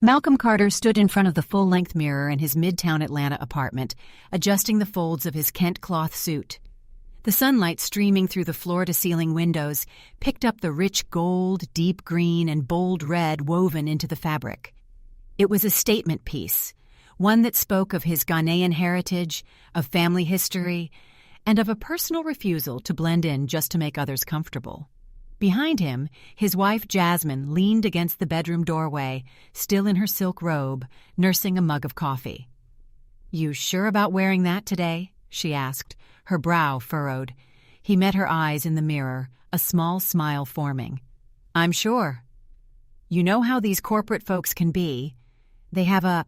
Malcolm Carter stood in front of the full-length mirror in his Midtown Atlanta apartment, adjusting the folds of his Kent cloth suit. The sunlight streaming through the floor-to-ceiling windows picked up the rich gold, deep green, and bold red woven into the fabric. It was a statement piece, one that spoke of his Ghanaian heritage, of family history, and of a personal refusal to blend in just to make others comfortable. Behind him, his wife Jasmine leaned against the bedroom doorway, still in her silk robe, nursing a mug of coffee. "You sure about wearing that today?" she asked, her brow furrowed. He met her eyes in the mirror, a small smile forming. "I'm sure. You know how these corporate folks can be. They have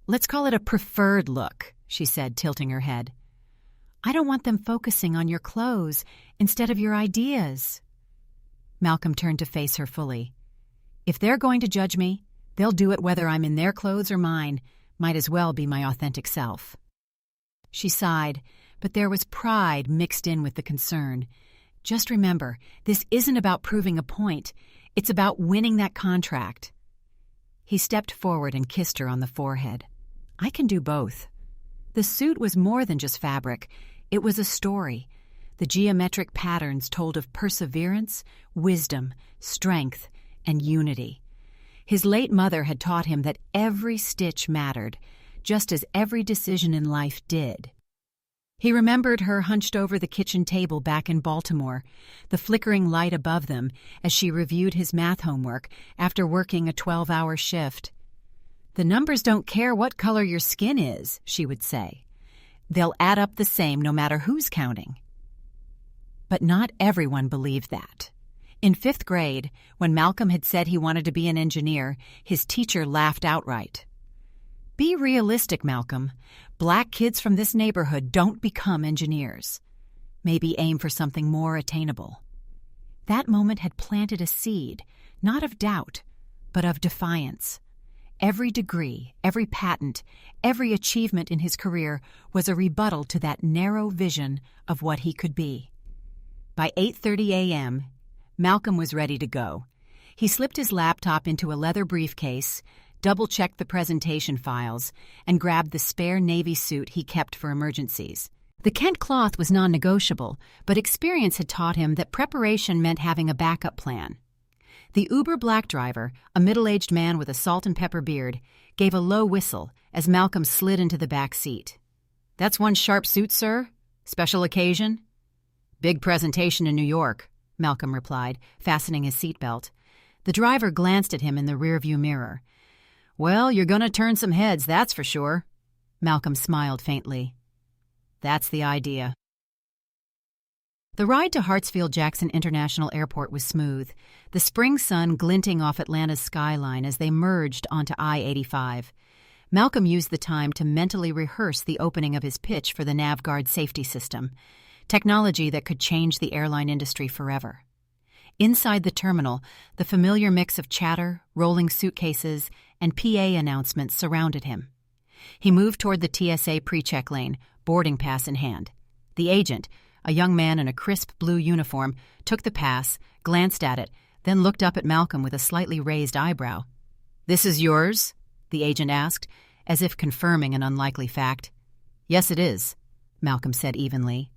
let's call it a preferred look," she said, tilting her head. "I don't want them focusing on your clothes instead of your ideas." Malcolm turned to face her fully. "If they're going to judge me, they'll do it whether I'm in their clothes or mine. Might as well be my authentic self." She sighed, but there was pride mixed in with the concern. "Just remember, this isn't about proving a point. It's about winning that contract." He stepped forward and kissed her on the forehead. "I can do both." The suit was more than just fabric. It was a story. The geometric patterns told of perseverance, wisdom, strength, and unity. His late mother had taught him that every stitch mattered, just as every decision in life did. He remembered her hunched over the kitchen table back in Baltimore, the flickering light above them as she reviewed his math homework after working a 12-hour shift. "The numbers don't care what color your skin is," she would say. "They'll add up the same no matter who's counting." But not everyone believed that. In 5th grade, when Malcolm had said he wanted to be an engineer, his teacher laughed outright. "Be realistic, Malcolm. Black kids from this neighborhood don't become engineers. Maybe aim for something more attainable." That moment had planted a seed, not of doubt, but of defiance. Every degree, every patent, every achievement in his career was a rebuttal to that narrow vision of what he could be. By 8:30 a.m., Malcolm was ready to go. He slipped his laptop into a leather briefcase, double-checked the presentation files, and grabbed the spare navy suit he kept for emergencies. The Kent cloth was non-negotiable, but experience had taught him that preparation meant having a backup plan. The Uber black driver, a middle-aged man with a salt and pepper beard, gave a low whistle as Malcolm slid into the back seat. "That's one sharp suit, sir? Special occasion?" "Big presentation in New York," Malcolm replied, fastening his seatbelt. The driver glanced at him in the rearview mirror. "Well, you're going to turn some heads, that's for sure." Malcolm smiled faintly. "That's the idea." The ride to Hartsfield-Jackson International Airport was smooth, the spring sun glinting off Atlanta's skyline as they merged onto I-85. Malcolm used the time to mentally rehearse the opening of his pitch for the NavGuard safety system, technology that could change the airline industry forever. Inside the terminal, the familiar mix of chatter, rolling suitcases, and PA announcements surrounded him. He moved toward the TSA pre-check lane, boarding pass in hand. The agent, a young man in a crisp blue uniform, took the pass, glanced at it, then looked up at Malcolm with a slightly raised eyebrow. "This is yours?" the agent asked, as if confirming an unlikely fact. "Yes, it is," Malcolm said evenly.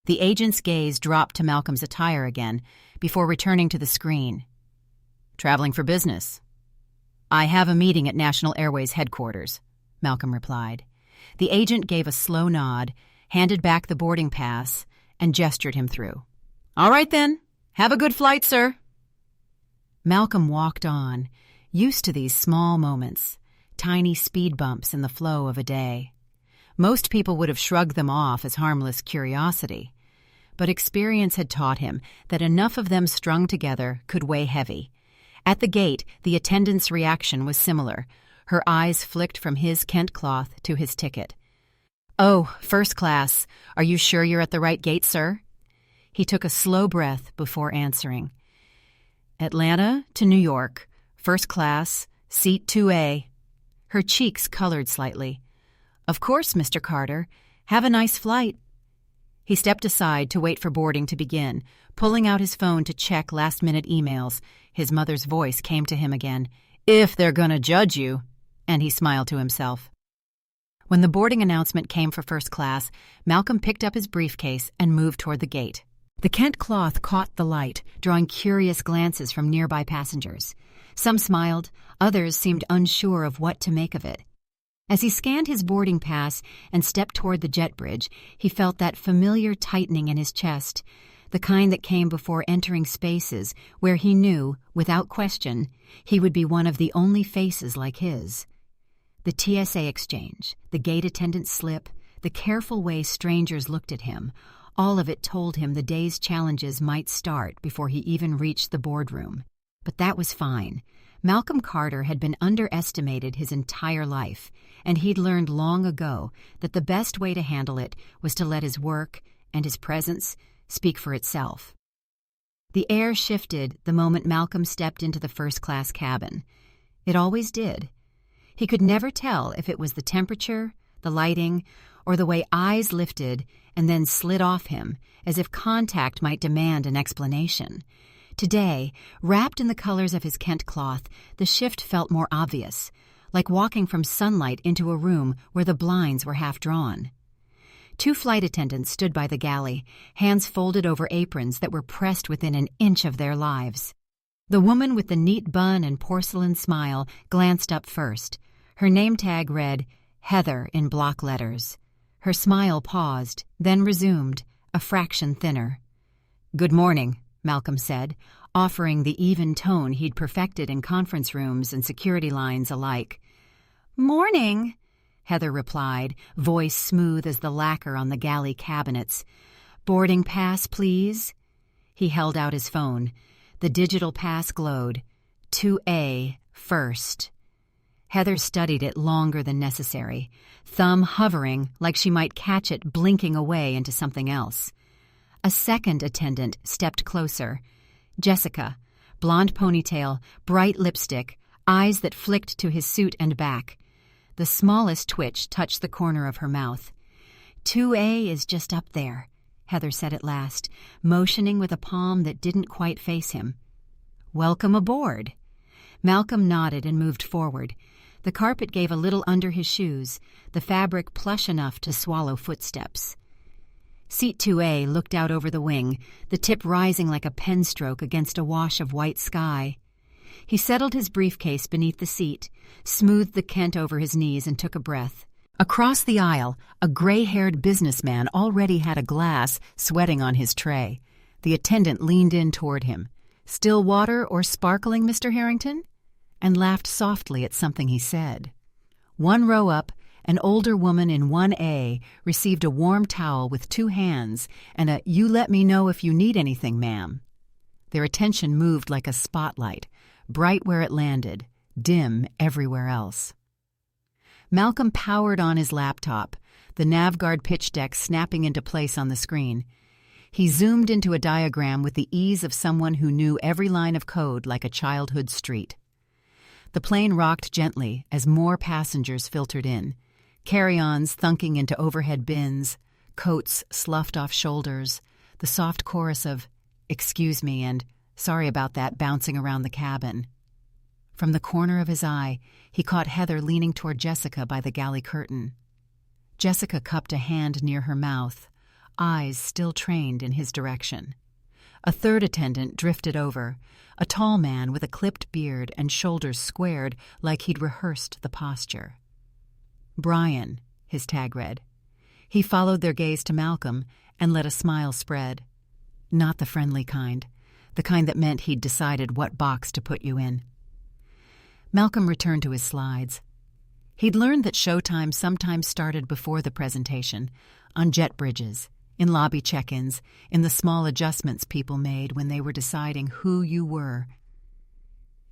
The agent's gaze dropped to Malcolm's attire again, before returning to the screen. "Traveling for business?" "I have a meeting at National Airways headquarters," Malcolm replied. The agent gave a slow nod, handed back the boarding pass, and gestured him through. "All right, then. Have a good flight, sir." Malcolm walked on, used to these small moments, tiny speed bumps in the flow of a day. Most people would have shrugged them off as harmless curiosity, but experience had taught him that enough of them strung together could weigh heavy. At the gate, the attendant's reaction was similar. Her eyes flicked from his Kent cloth to his ticket. "Oh, first class. Are you sure you're at the right gate, sir?" He took a slow breath before answering. "Atlanta to New York. First class. Seat 2A. Her cheeks colored slightly. "Of course, Mr. Carter. Have a nice flight." He stepped aside to wait for boarding to begin, pulling out his phone to check last-minute emails. His mother's voice came to him again. If they're gonna judge you, and he smiled to himself. When the boarding announcement came for first class, Malcolm picked up his briefcase and moved toward the gate. The Kent cloth caught the light, drawing curious glances from nearby passengers. Some smiled, others seemed unsure of what to make of it. As he scanned his boarding pass and stepped toward the jet bridge, he felt that familiar tightening in his chest, the kind that came before entering spaces where he knew, without question, he would be one of the only faces like his. The TSA exchange, the gate attendant's slip, the careful way strangers looked at him, all of it told him the day's challenges might start before he even reached the boardroom. But that was fine. Malcolm Carter had been underestimated his entire life, and he'd learned long ago that the best way to handle it was to let his work and his presence speak for itself. The air shifted the moment Malcolm stepped into the first-class cabin. It always did. He could never tell if it was the temperature, the lighting, or the way eyes lifted and then slid off him, as if contact might demand an explanation. Today, wrapped in the colors of his Kent cloth, the shift felt more obvious, like walking from sunlight into a room where the blinds were half drawn. 2 flight attendants stood by the galley, hands folded over aprons that were pressed within an inch of their lives. The woman with the neat bun and porcelain smile glanced up first. Her name tag read, Heather, in block letters. Her smile paused, then resumed, a fraction thinner. "Good morning," Malcolm said, offering the even tone he'd perfected in conference rooms and security lines alike. "Morning," Heather replied, voice smooth as the lacquer on the galley cabinets. "Boarding pass, please." He held out his phone. The digital pass glowed. 2A, first. Heather studied it longer than necessary, thumb hovering like she might catch it blinking away into something else. A second attendant stepped closer. Jessica, blonde ponytail, bright lipstick, eyes that flicked to his suit and back. The smallest twitch touched the corner of her mouth. 2A is just up there, Heather said at last, motioning with a palm that didn't quite face him. "Welcome aboard." Malcolm nodded and moved forward. The carpet gave a little under his shoes, the fabric plush enough to swallow footsteps. Seat 2A looked out over the wing, the tip rising like a pen stroke against a wash of white sky. He settled his briefcase beneath the seat, smoothed the Kent over his knees, and took a breath. Across the aisle, a gray-haired businessman already had a glass sweating on his tray. The attendant leaned in toward him. "Still water or sparkling, Mr. Harrington?" and laughed softly at something he said. 1 row up, an older woman in 1A received a warm towel with 2 hands and a "You let me know if you need anything, ma'am." Their attention moved like a spotlight, bright where it landed, dim everywhere else. Malcolm powered on his laptop, the NavGuard pitch deck snapping into place on the screen. He zoomed into a diagram with the ease of someone who knew every line of code like a childhood street. The plane rocked gently as more passengers filtered in, carry-ons thunking into overhead bins, coats sloughed off shoulders, the soft chorus of "excuse me" and "sorry about that" bouncing around the cabin. From the corner of his eye, he caught Heather leaning toward Jessica by the galley curtain. Jessica cupped a hand near her mouth, eyes still trained in his direction. A third attendant drifted over, a tall man with a clipped beard and shoulders squared like he'd rehearsed the posture. "Brian," his tag read. He followed their gaze to Malcolm and let a smile spread. Not the friendly kind, the kind that meant he'd decided what box to put you in. Malcolm returned to his slides. He'd learned that showtime sometimes started before the presentation, on jet bridges, in lobby check-ins, in the small adjustments people made when they were deciding who you were.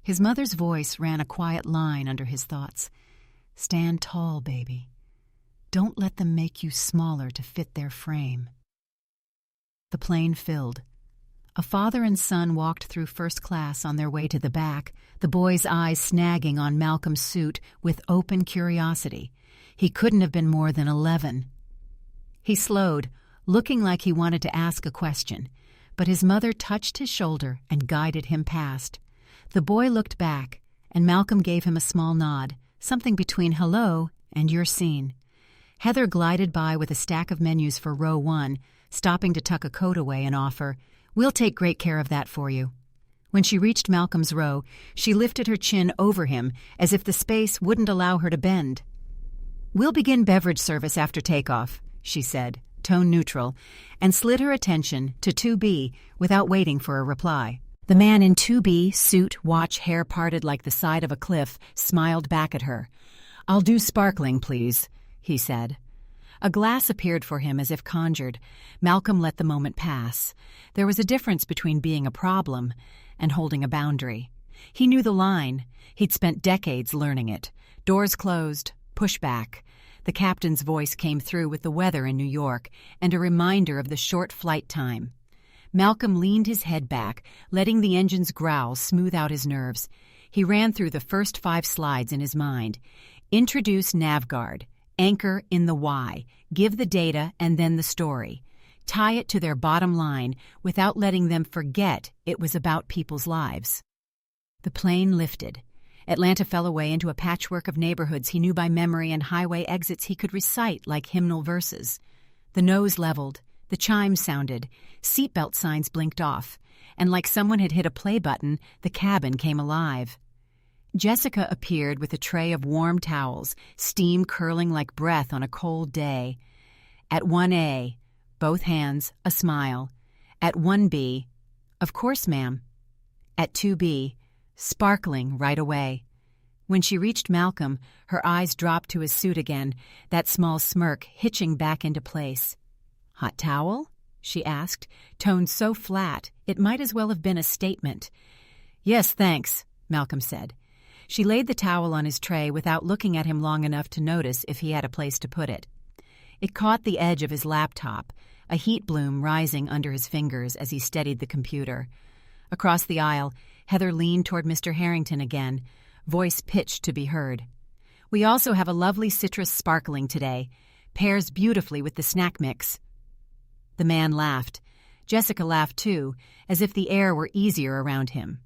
His mother's voice ran a quiet line under his thoughts. "Stand tall, baby. Don't let them make you smaller to fit their frame." The plane filled. A father and son walked through first class on their way to the back, the boy's eyes snagging on Malcolm's suit with open curiosity. He couldn't have been more than 11. He slowed, looking like he wanted to ask a question, but his mother touched his shoulder and guided him past. The boy looked back, and Malcolm gave him a small nod, something between hello and you're seen. Heather glided by with a stack of menus for row 1, stopping to tuck a coat away and offer, "We'll take great care of that for you." When she reached Malcolm's row, she lifted her chin over him as if the space wouldn't allow her to bend. "We'll begin beverage service after takeoff," she said, tone neutral, and slid her attention to 2B without waiting for a reply. The man in 2B, suit, watch, hair parted like the side of a cliff, smiled back at her. "I'll do sparkling, please," he said. A glass appeared for him as if conjured. Malcolm let the moment pass. There was a difference between being a problem and holding a boundary. He knew the line. He'd spent decades learning it. Doors closed, push back. The captain's voice came through with the weather in New York and a reminder of the short flight time. Malcolm leaned his head back, letting the engine's growl smooth out his nerves. He ran through the first 5 slides in his mind. Introduce NavGuard. Anchor in the why. Give the data and then the story. Tie it to their bottom line without letting them forget it was about people's lives. The plane lifted. Atlanta fell away into a patchwork of neighborhoods he knew by memory and highway exits he could recite like hymnal verses. The nose leveled. The chimes sounded. Seatbelt signs blinked off. And like someone had hit a play button, the cabin came alive. Jessica appeared with a tray of warm towels, steam curling like breath on a cold day. At 1A, both hands, a smile. At 1B, "Of course, ma'am." At 2B, sparkling right away. When she reached Malcolm, her eyes dropped to his suit again, that small smirk hitching back into place. "Hot towel?" she asked, tone so flat it might as well have been a statement. "Yes, thanks," Malcolm said. She laid the towel on his tray without looking at him long enough to notice if he had a place to put it. It caught the edge of his laptop, a heat bloom rising under his fingers as he steadied the computer. Across the aisle, Heather leaned toward Mr. Harrington again, voice pitched to be heard. "We also have a lovely citrus sparkling today. Pairs beautifully with the snack mix." The man laughed. Jessica laughed too, as if the air were easier around him.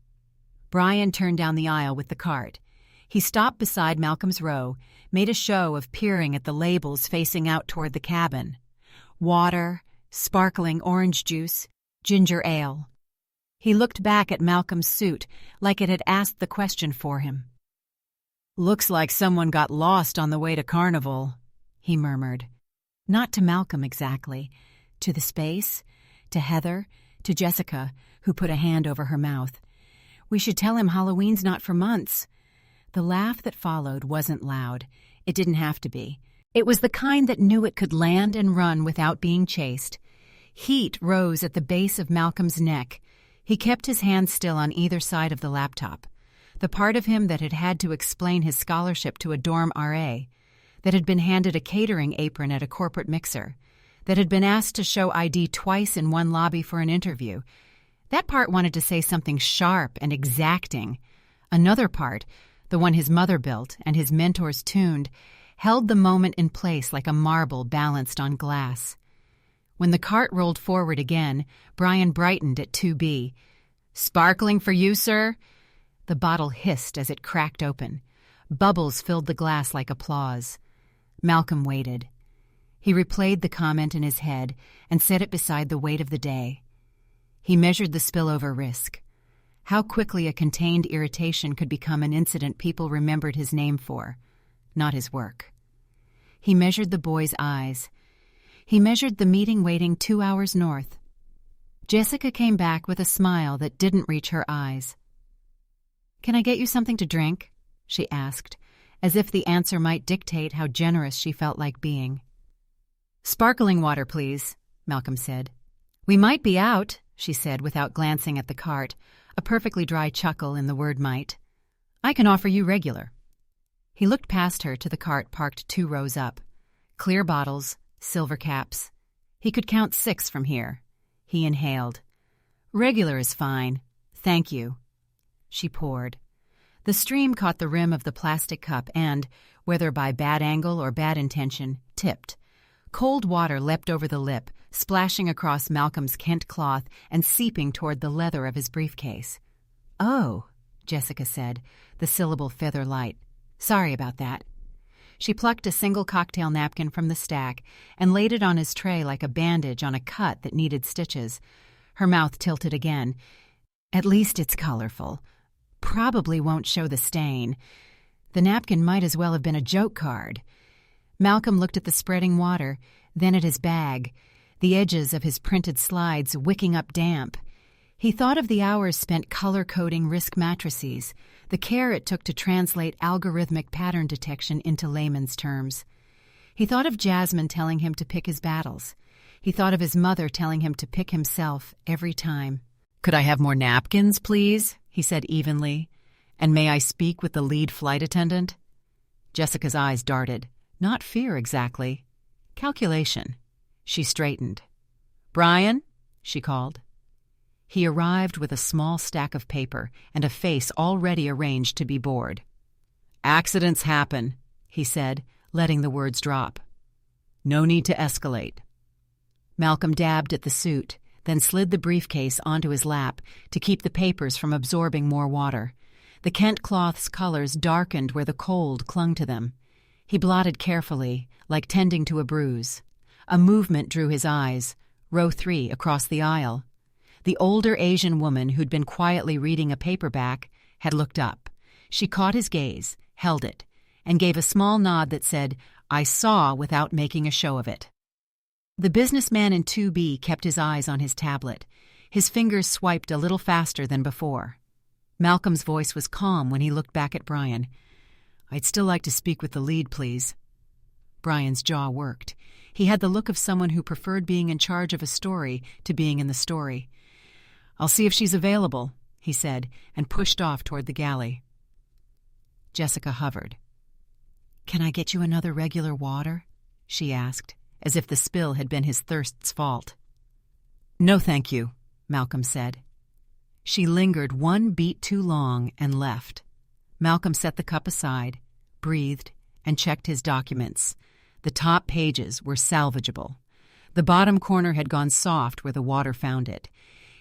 Brian turned down the aisle with the cart. He stopped beside Malcolm's row, made a show of peering at the labels facing out toward the cabin. Water, sparkling orange juice, ginger ale. He looked back at Malcolm's suit like it had asked the question for him. "Looks like someone got lost on the way to Carnival," he murmured. Not to Malcolm exactly. To the space, to Heather, to Jessica, who put a hand over her mouth. "We should tell him Halloween's not for months." The laugh that followed wasn't loud. It didn't have to be. It was the kind that knew it could land and run without being chased. Heat rose at the base of Malcolm's neck. He kept his hands still on either side of the laptop. The part of him that had had to explain his scholarship to a dorm RA, that had been handed a catering apron at a corporate mixer, that had been asked to show ID twice in one lobby for an interview. That part wanted to say something sharp and exacting. Another part, the one his mother built and his mentors tuned, held the moment in place like a marble balanced on glass. When the cart rolled forward again, Brian brightened at 2B. "Sparkling for you, sir?" The bottle hissed as it cracked open. Bubbles filled the glass like applause. Malcolm waited. He replayed the comment in his head and set it beside the weight of the day. He measured the spillover risk. How quickly a contained irritation could become an incident people remembered his name for, not his work. He measured the boy's eyes. He measured the meeting waiting 2 hours north. Jessica came back with a smile that didn't reach her eyes. "Can I get you something to drink?" she asked, as if the answer might dictate how generous she felt like being. "Sparkling water, please," Malcolm said. "We might be out," she said without glancing at the cart, a perfectly dry chuckle in the word might. "I can offer you regular." He looked past her to the cart parked 2 rows up. Clear bottles, silver caps. He could count 6 from here. He inhaled. "Regular is fine. Thank you." She poured. The stream caught the rim of the plastic cup and, whether by bad angle or bad intention, tipped. Cold water leapt over the lip, splashing across Malcolm's Kent cloth and seeping toward the leather of his briefcase. "Oh," Jessica said, the syllable feather light. "Sorry about that." She plucked a single cocktail napkin from the stack and laid it on his tray like a bandage on a cut that needed stitches. Her mouth tilted again. "At least it's colorful. Probably won't show the stain. The napkin might as well have been a joke card." Malcolm looked at the spreading water, then at his bag, the edges of his printed slides wicking up damp. He thought of the hours spent color-coding Risk matrices, the care it took to translate algorithmic pattern detection into layman's terms. He thought of Jasmine telling him to pick his battles. He thought of his mother telling him to pick himself every time. "Could I have more napkins, please?" he said evenly. "And may I speak with the lead flight attendant?" Jessica's eyes darted. Not fear exactly. Calculation. She straightened. "Brian?" she called. He arrived with a small stack of paper and a face already arranged to be bored. "Accidents happen," he said, letting the words drop. "No need to escalate." Malcolm dabbed at the suit, then slid the briefcase onto his lap to keep the papers from absorbing more water. The Kent cloth's colors darkened where the cold clung to them. He blotted carefully, like tending to a bruise. A movement drew his eyes, row 3 across the aisle. The older Asian woman who'd been quietly reading a paperback had looked up. She caught his gaze, held it, and gave a small nod that said, "I saw without making a show of it." The businessman in 2B kept his eyes on his tablet. His fingers swiped a little faster than before. Malcolm's voice was calm when he looked back at Brian. "I'd still like to speak with the lead, please." Brian's jaw worked. He had the look of someone who preferred being in charge of a story to being in the story. "I'll see if she's available," he said, and pushed off toward the galley. Jessica hovered. "Can I get you another regular water?" she asked, as if the spill had been his thirst's fault. "No, thank you," Malcolm said. She lingered one beat too long and left. Malcolm set the cup aside, breathed, and checked his documents. The top pages were salvageable. The bottom corner had gone soft where the water found it.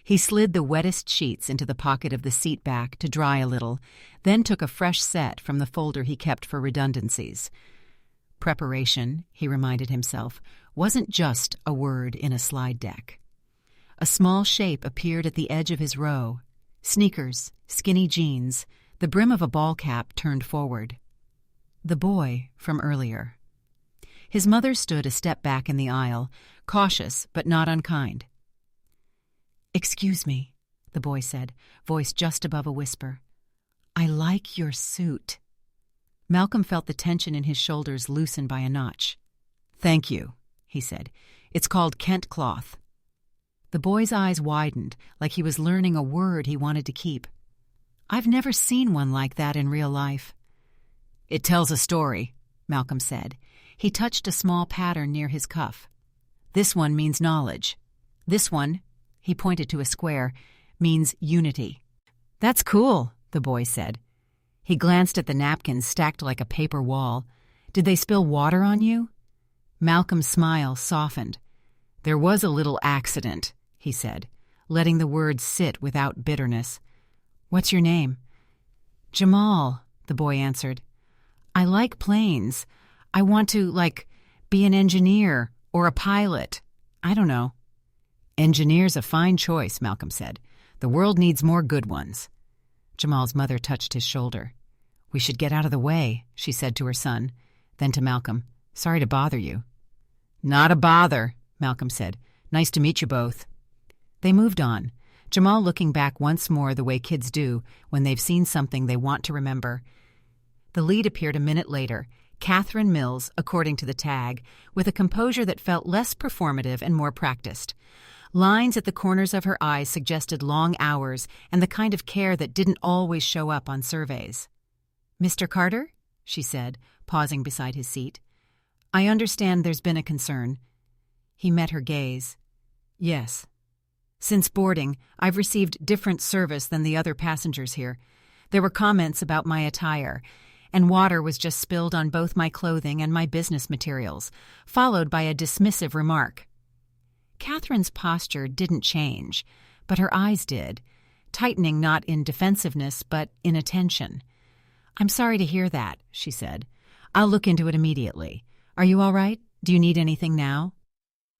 He slid the wettest sheets into the pocket of the seat back to dry a little, then took a fresh set from the folder he kept for redundancies. Preparation, he reminded himself, wasn't just a word in a slide deck. A small shape appeared at the edge of his row. Sneakers, skinny jeans, the brim of a ball cap turned forward. The boy from earlier. His mother stood a step back in the aisle, cautious but not unkind. "Excuse me," the boy said, voice just above a whisper. "I like your suit." Malcolm felt the tension in his shoulders loosen by a notch. "Thank you," he said. "It's called Kent cloth." The boy's eyes widened, like he was learning a word he wanted to keep. "I've never seen one like that in real life." "It tells a story," Malcolm said. He touched a small pattern near his cuff. "This one means knowledge. This one," he pointed to a square, "means unity." "That's cool," the boy said. He glanced at the napkins stacked like a paper wall. "Did they spill water on you?" Malcolm's smile softened. "There was a little accident," he said, letting the words sit without bitterness. "What's your name?" "Jamal," the boy answered. "I like planes. I want to, be an engineer or a pilot. I don't know." "Engineer's a fine choice," Malcolm said. "The world needs more good ones." Jamal's mother touched his shoulder. "We should get out of the way," she said to her son. Then to Malcolm, "Sorry to bother you." "Not a bother," Malcolm said. "Nice to meet you both." They moved on, Jamal looking back once more the way kids do when they've seen something they want to remember. The lead appeared a minute later, Catherine Mills, according to the tag, with a composure that felt less performative and more practiced. Lines at the corners of her eyes suggested long hours and the kind of care that didn't always show up on surveys. "Mr. Carter?" she said, pausing beside his seat. "I understand there's been a concern." He met her gaze. "Yes. Since boarding, I've received different service than the other passengers here. There were comments about my attire, and water was just spilled on both my clothing and my business materials, followed by a dismissive remark." Catherine's posture didn't change, but her eyes did, tightening not in defensiveness but in attention. "I'm sorry to hear that," she said. "I'll look into it immediately. Are you all right? Do you need anything now?"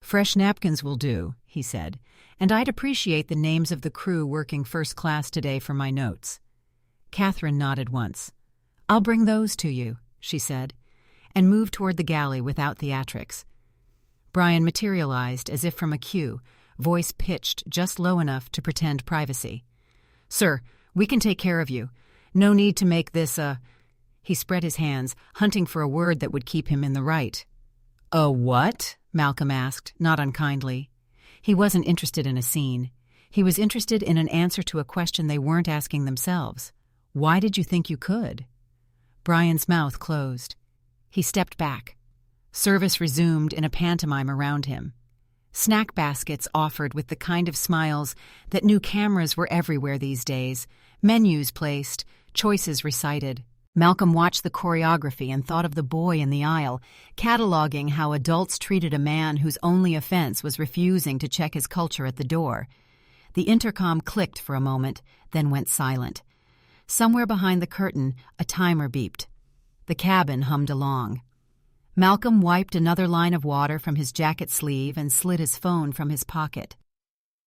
"Fresh napkins will do," he said, "and I'd appreciate the names of the crew working first class today for my notes." Catherine nodded once. "I'll bring those to you," she said, and moved toward the galley without theatrics. Brian materialized as if from a cue, voice pitched just low enough to pretend privacy. "Sir, we can take care of you. No need to make this a—" He spread his hands, hunting for a word that would keep him in the right. "A what?" Malcolm asked, not unkindly. He wasn't interested in a scene. He was interested in an answer to a question they weren't asking themselves. "Why did you think you could?" Brian's mouth closed. He stepped back. Service resumed in a pantomime around him. Snack baskets offered with the kind of smiles that knew cameras were everywhere these days, menus placed, choices recited. Malcolm watched the choreography and thought of the boy in the aisle, cataloging how adults treated a man whose only offense was refusing to check his culture at the door. The intercom clicked for a moment, then went silent. Somewhere behind the curtain, a timer beeped. The cabin hummed along. Malcolm wiped another line of water from his jacket sleeve and slid his phone from his pocket.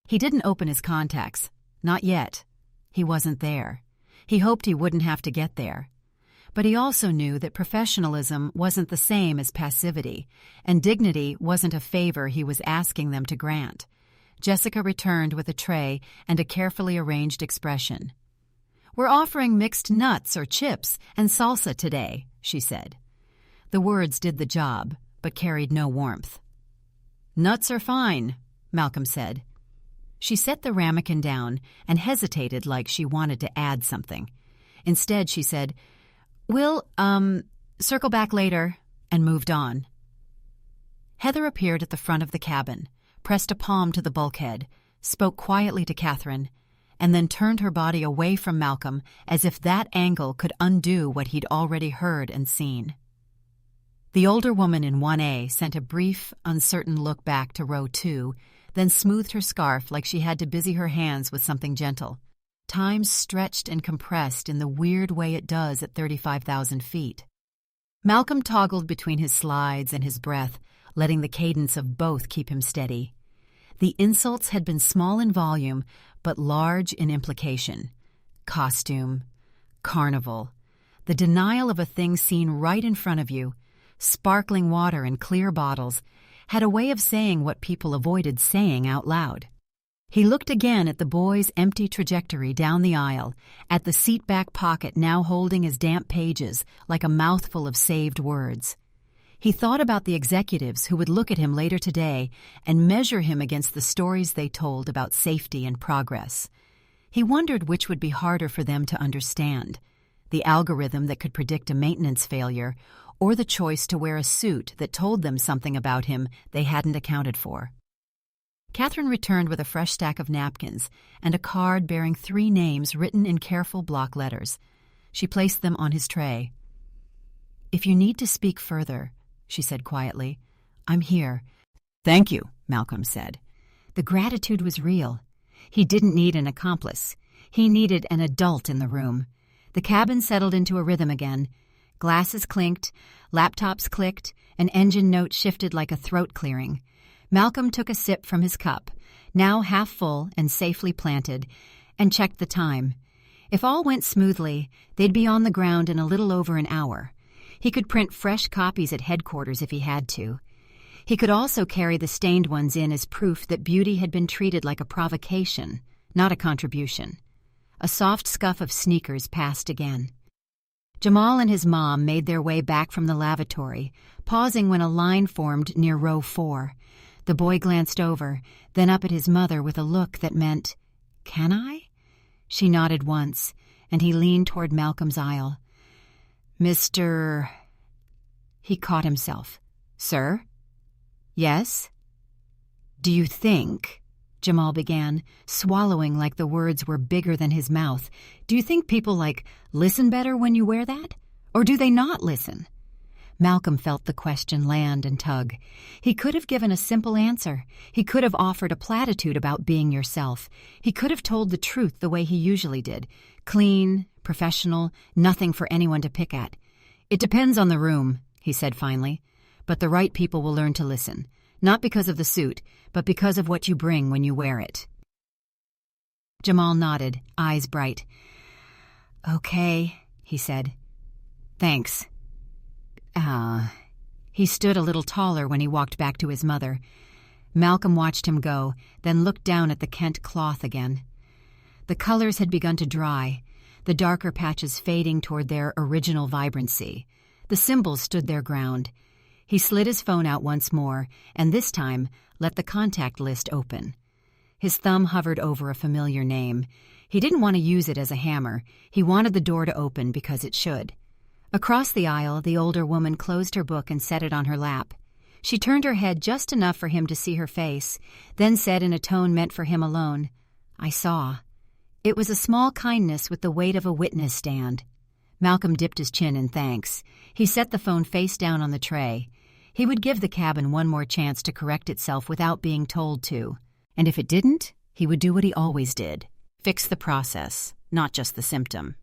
He didn't open his contacts. Not yet. He wasn't there. He hoped he wouldn't have to get there. But he also knew that professionalism wasn't the same as passivity, and dignity wasn't a favor he was asking them to grant. Jessica returned with a tray and a carefully arranged expression. "We're offering mixed nuts or chips and salsa today," she said. The words did the job, but carried no warmth. "Nuts are fine," Malcolm said. She set the ramekin down and hesitated like she wanted to add something. Instead, she said, "We'll, circle back later," and moved on. Heather appeared at the front of the cabin, pressed a palm to the bulkhead, spoke quietly to Catherine, and then turned her body away from Malcolm as if that angle could undo what he'd already heard and seen. The older woman in 1A sent a brief, uncertain look back to row 2, then smoothed her scarf like she had to busy her hands with something gentle. Time stretched and compressed in the weird way it does at 35,000 feet. Malcolm toggled between his slides and his breath, letting the cadence of both keep him steady. The insults had been small in volume, but large in implication. Costume, carnival, the denial of a thing seen right in front of you, sparkling water and clear bottles, had a way of saying what people avoided saying out loud. He looked again at the boy's empty trajectory down the aisle, at the seat-back pocket now holding his damp pages like a mouthful of saved words. He thought about the executives who would look at him later today and measure him against the stories they told about safety and progress. He wondered which would be harder for them to understand, the algorithm that could predict a maintenance failure, or the choice to wear a suit that told them something about him they hadn't accounted for. Catherine returned with a fresh stack of napkins and a card bearing 3 names written in careful block letters. She placed them on his tray. "If you need to speak further," she said quietly, "I'm here." "Thank you," Malcolm said. The gratitude was real. He didn't need an accomplice. He needed an adult in the room. The cabin settled into a rhythm again. Glasses clinked, laptops clicked, an engine note shifted like a throat clearing. Malcolm took a sip from his cup, now half full and safely planted, and checked the time. If all went smoothly, they'd be on the ground in a little over an hour. He could print fresh copies at headquarters if he had to. He could also carry the stained ones in as proof that beauty had been treated like a provocation, not a contribution. A soft scuff of sneakers passed again. Jamal and his mom made their way back from the lavatory, pausing when a line formed near row 4. The boy glanced over, then up at his mother with a look that meant, "Can I?" She nodded once, and he leaned toward Malcolm's aisle. "Mr.—" He caught himself. "Sir?" "Yes?" "Do you think—" Jamal began, swallowing like the words were bigger than his mouth. "Do you think people, listen better when you wear that? Or do they not listen?" Malcolm felt the question land and tug. He could have given a simple answer. He could have offered a platitude about being yourself. He could have told the truth the way he usually did. Clean, professional, nothing for anyone to pick at. "It depends on the room," he said finally. "But the right people will learn to listen. Not because of the suit, but because of what you bring when you wear it." Jamal nodded, eyes bright. "Okay," he said. "Thanks." He stood a little taller when he walked back to his mother. Malcolm watched him go, then looked down at the Kent cloth again. The colors had begun to dry, the darker patches fading toward their original vibrancy. The symbols stood their ground. He slid his phone out once more, and this time let the contact list open. His thumb hovered over a familiar name. He didn't want to use it as a hammer. He wanted the door to open because it should. Across the aisle, the older woman closed her book and set it on her lap. She turned her head just enough for him to see her face, then said in a tone meant for him alone, "I saw." It was a small kindness with the weight of a witness stand. Malcolm dipped his chin in thanks. He set the phone face down on the tray. He would give the cabin one more chance to correct itself without being told to. And if it didn't, he would do what he always did. Fix the process, not just the symptom.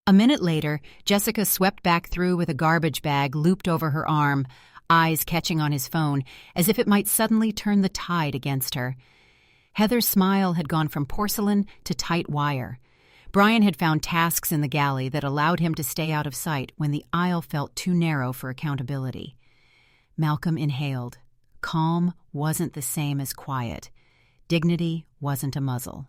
A minute later, Jessica swept back through with a garbage bag looped over her arm, eyes catching on his phone, as if it might suddenly turn the tide against her. Heather's smile had gone from porcelain to tight wire. Brian had found tasks in the galley that allowed him to stay out of sight when the aisle felt too narrow for accountability. Malcolm inhaled. Calm wasn't the same as quiet. Dignity wasn't a muzzle.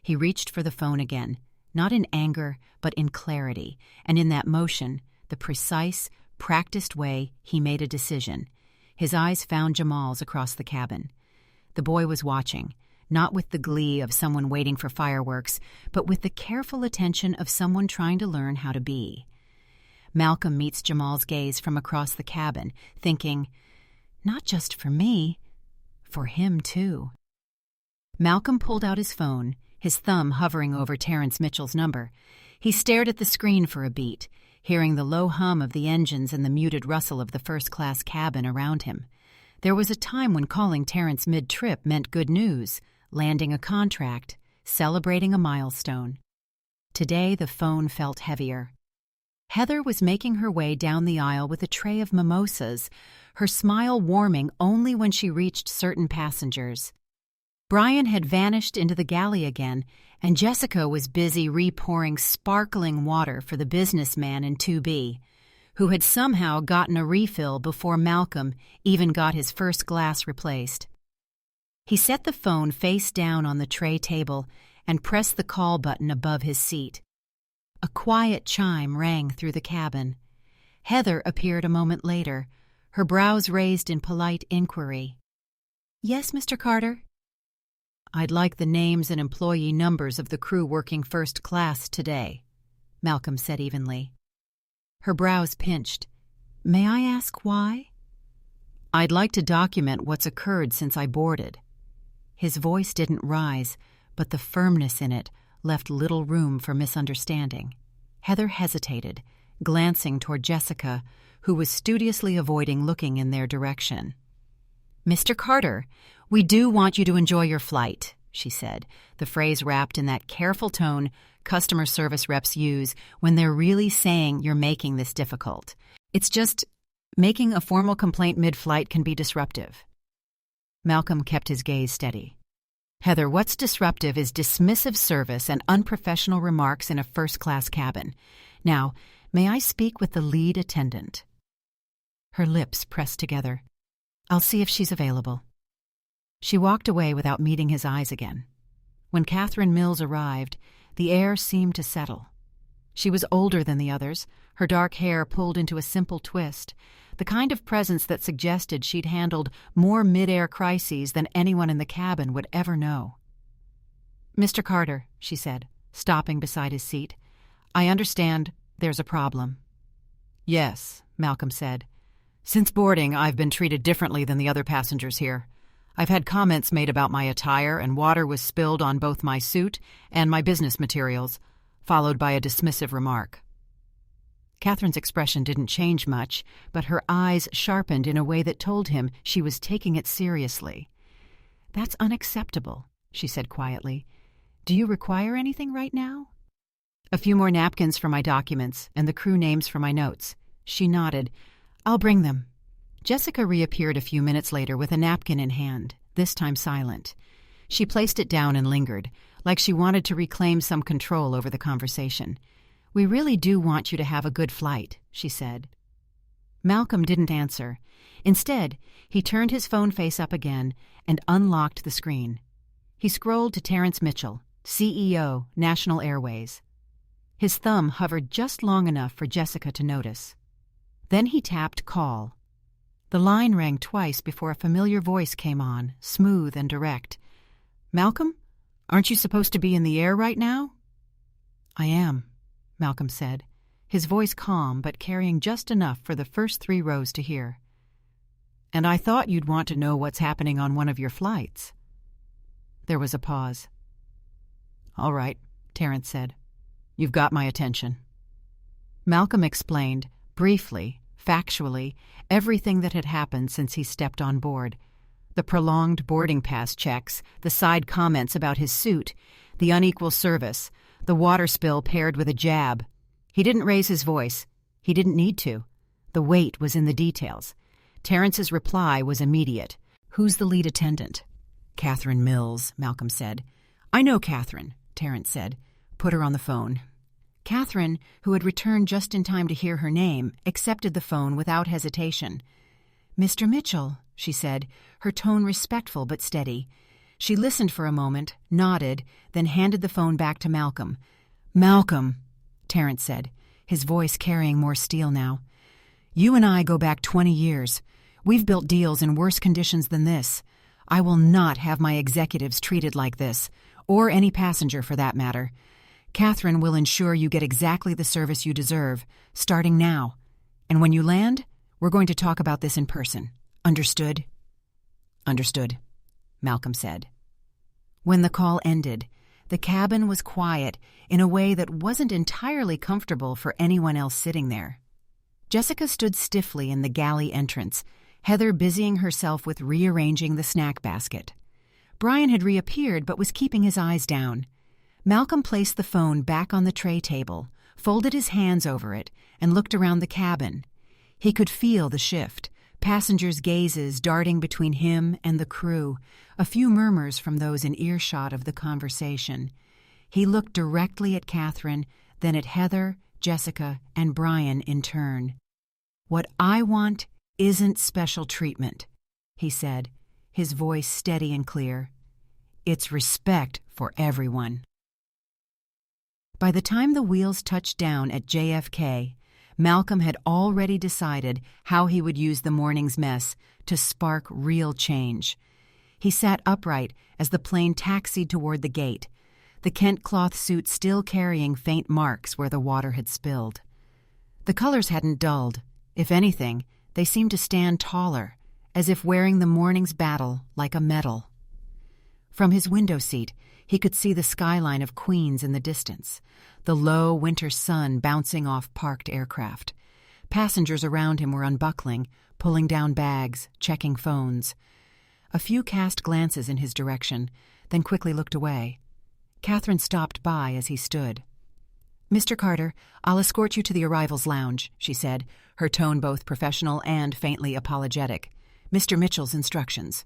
He reached for the phone again. Not in anger, but in clarity, and in that motion, the precise, practiced way he made a decision. His eyes found Jamal's across the cabin. The boy was watching, not with the glee of someone waiting for fireworks, but with the careful attention of someone trying to learn how to be. Malcolm meets Jamal's gaze from across the cabin, thinking, not just for me, for him too. Malcolm pulled out his phone, his thumb hovering over Terrence Mitchell's number. He stared at the screen for a beat, hearing the low hum of the engines and the muted rustle of the first-class cabin around him. There was a time when calling Terrence mid-trip meant good news, landing a contract, celebrating a milestone. Today the phone felt heavier. Heather was making her way down the aisle with a tray of mimosas, her smile warming only when she reached certain passengers. Brian had vanished into the galley again, and Jessica was busy repouring sparkling water for the businessman in 2B, who had somehow gotten a refill before Malcolm even got his first glass replaced. He set the phone face down on the tray table and pressed the call button above his seat. A quiet chime rang through the cabin. Heather appeared a moment later, her brows raised in polite inquiry. "Yes, Mr. Carter?" "I'd like the names and employee numbers of the crew working first class today," Malcolm said evenly. Her brows pinched. "May I ask why?" "I'd like to document what's occurred since I boarded." His voice didn't rise, but the firmness in it left little room for misunderstanding. Heather hesitated, glancing toward Jessica, who was studiously avoiding looking in their direction. "Mr. Carter, we do want you to enjoy your flight," she said, the phrase wrapped in that careful tone customer service reps use when they're really saying you're making this difficult. It's just, making a formal complaint mid-flight can be disruptive. Malcolm kept his gaze steady. "Heather, what's disruptive is dismissive service and unprofessional remarks in a first-class cabin. Now, may I speak with the lead attendant?" Her lips pressed together. "I'll see if she's available." She walked away without meeting his eyes again. When Catherine Mills arrived, the air seemed to settle. She was older than the others, her dark hair pulled into a simple twist, the kind of presence that suggested she'd handled more mid-air crises than anyone in the cabin would ever know. "Mr. Carter," she said, stopping beside his seat, "I understand there's a problem." "Yes," Malcolm said. "Since boarding, I've been treated differently than the other passengers here. I've had comments made about my attire, and water was spilled on both my suit and my business materials, followed by a dismissive remark." Catherine's expression didn't change much, but her eyes sharpened in a way that told him she was taking it seriously. "That's unacceptable," she said quietly. "Do you require anything right now?" "A few more napkins for my documents and the crew names for my notes." She nodded. "I'll bring them." Jessica reappeared a few minutes later with a napkin in hand, this time silent. She placed it down and lingered, like she wanted to reclaim some control over the conversation. "We really do want you to have a good flight," she said. Malcolm didn't answer. Instead, he turned his phone face up again and unlocked the screen. He scrolled to Terrence Mitchell, CEO, National Airways. His thumb hovered just long enough for Jessica to notice. Then he tapped call. The line rang twice before a familiar voice came on, smooth and direct. "Malcolm, aren't you supposed to be in the air right now?" "I am," Malcolm said, his voice calm but carrying just enough for the first 3 rows to hear. "And I thought you'd want to know what's happening on one of your flights." There was a pause. "All right," Terrence said. "You've got my attention." Malcolm explained, briefly, factually, everything that had happened since he stepped on board. The prolonged boarding pass checks, the side comments about his suit, the unequal service, the water spill paired with a jab. He didn't raise his voice. He didn't need to. The weight was in the details. Terrence's reply was immediate. "Who's the lead attendant?" "Catherine Mills," Malcolm said. "I know Catherine," Terrence said. "Put her on the phone." Catherine, who had returned just in time to hear her name, accepted the phone without hesitation. "Mr. Mitchell," she said, her tone respectful but steady. She listened for a moment, nodded, then handed the phone back to Malcolm. "Malcolm," Terrence said, his voice carrying more steel now. "You and I go back 20 years. We've built deals in worse conditions than this. I will not have my executives treated like this, or any passenger for that matter. Catherine will ensure you get exactly the service you deserve, starting now. And when you land, we're going to talk about this in person. Understood?" "Understood," Malcolm said. When the call ended, the cabin was quiet in a way that wasn't entirely comfortable for anyone else sitting there. Jessica stood stiffly in the galley entrance, Heather busying herself with rearranging the snack basket. Brian had reappeared but was keeping his eyes down. Malcolm placed the phone back on the tray table, folded his hands over it, and looked around the cabin. He could feel the shift, passengers' gazes darting between him and the crew, a few murmurs from those in earshot of the conversation. He looked directly at Catherine, then at Heather, Jessica, and Brian in turn. "What I want isn't special treatment," he said, his voice steady and clear. "It's respect for everyone." By the time the wheels touched down at JFK, Malcolm had already decided how he would use the morning's mess to spark real change. He sat upright as the plane taxied toward the gate, the Kent cloth suit still carrying faint marks where the water had spilled. The colors hadn't dulled. If anything, they seemed to stand taller, as if wearing the morning's battle like a medal. From his window seat, he could see the skyline of Queens in the distance, the low winter sun bouncing off parked aircraft. Passengers around him were unbuckling, pulling down bags, checking phones. A few cast glances in his direction, then quickly looked away. Catherine stopped by as he stood. "Mr. Carter, I'll escort you to the arrivals lounge," she said, her tone both professional and faintly apologetic. "Mr. Mitchell's instructions."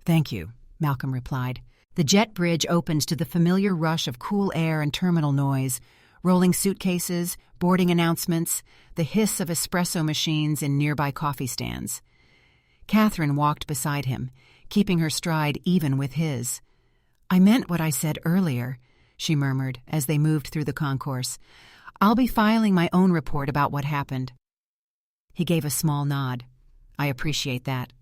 "Thank you," Malcolm replied. The jet bridge opened to the familiar rush of cool air and terminal noise, rolling suitcases, boarding announcements, the hiss of espresso machines in nearby coffee stands. Catherine walked beside him, keeping her stride even with his. "I meant what I said earlier," she murmured as they moved through the concourse. "I'll be filing my own report about what happened." He gave a small nod. "I appreciate that."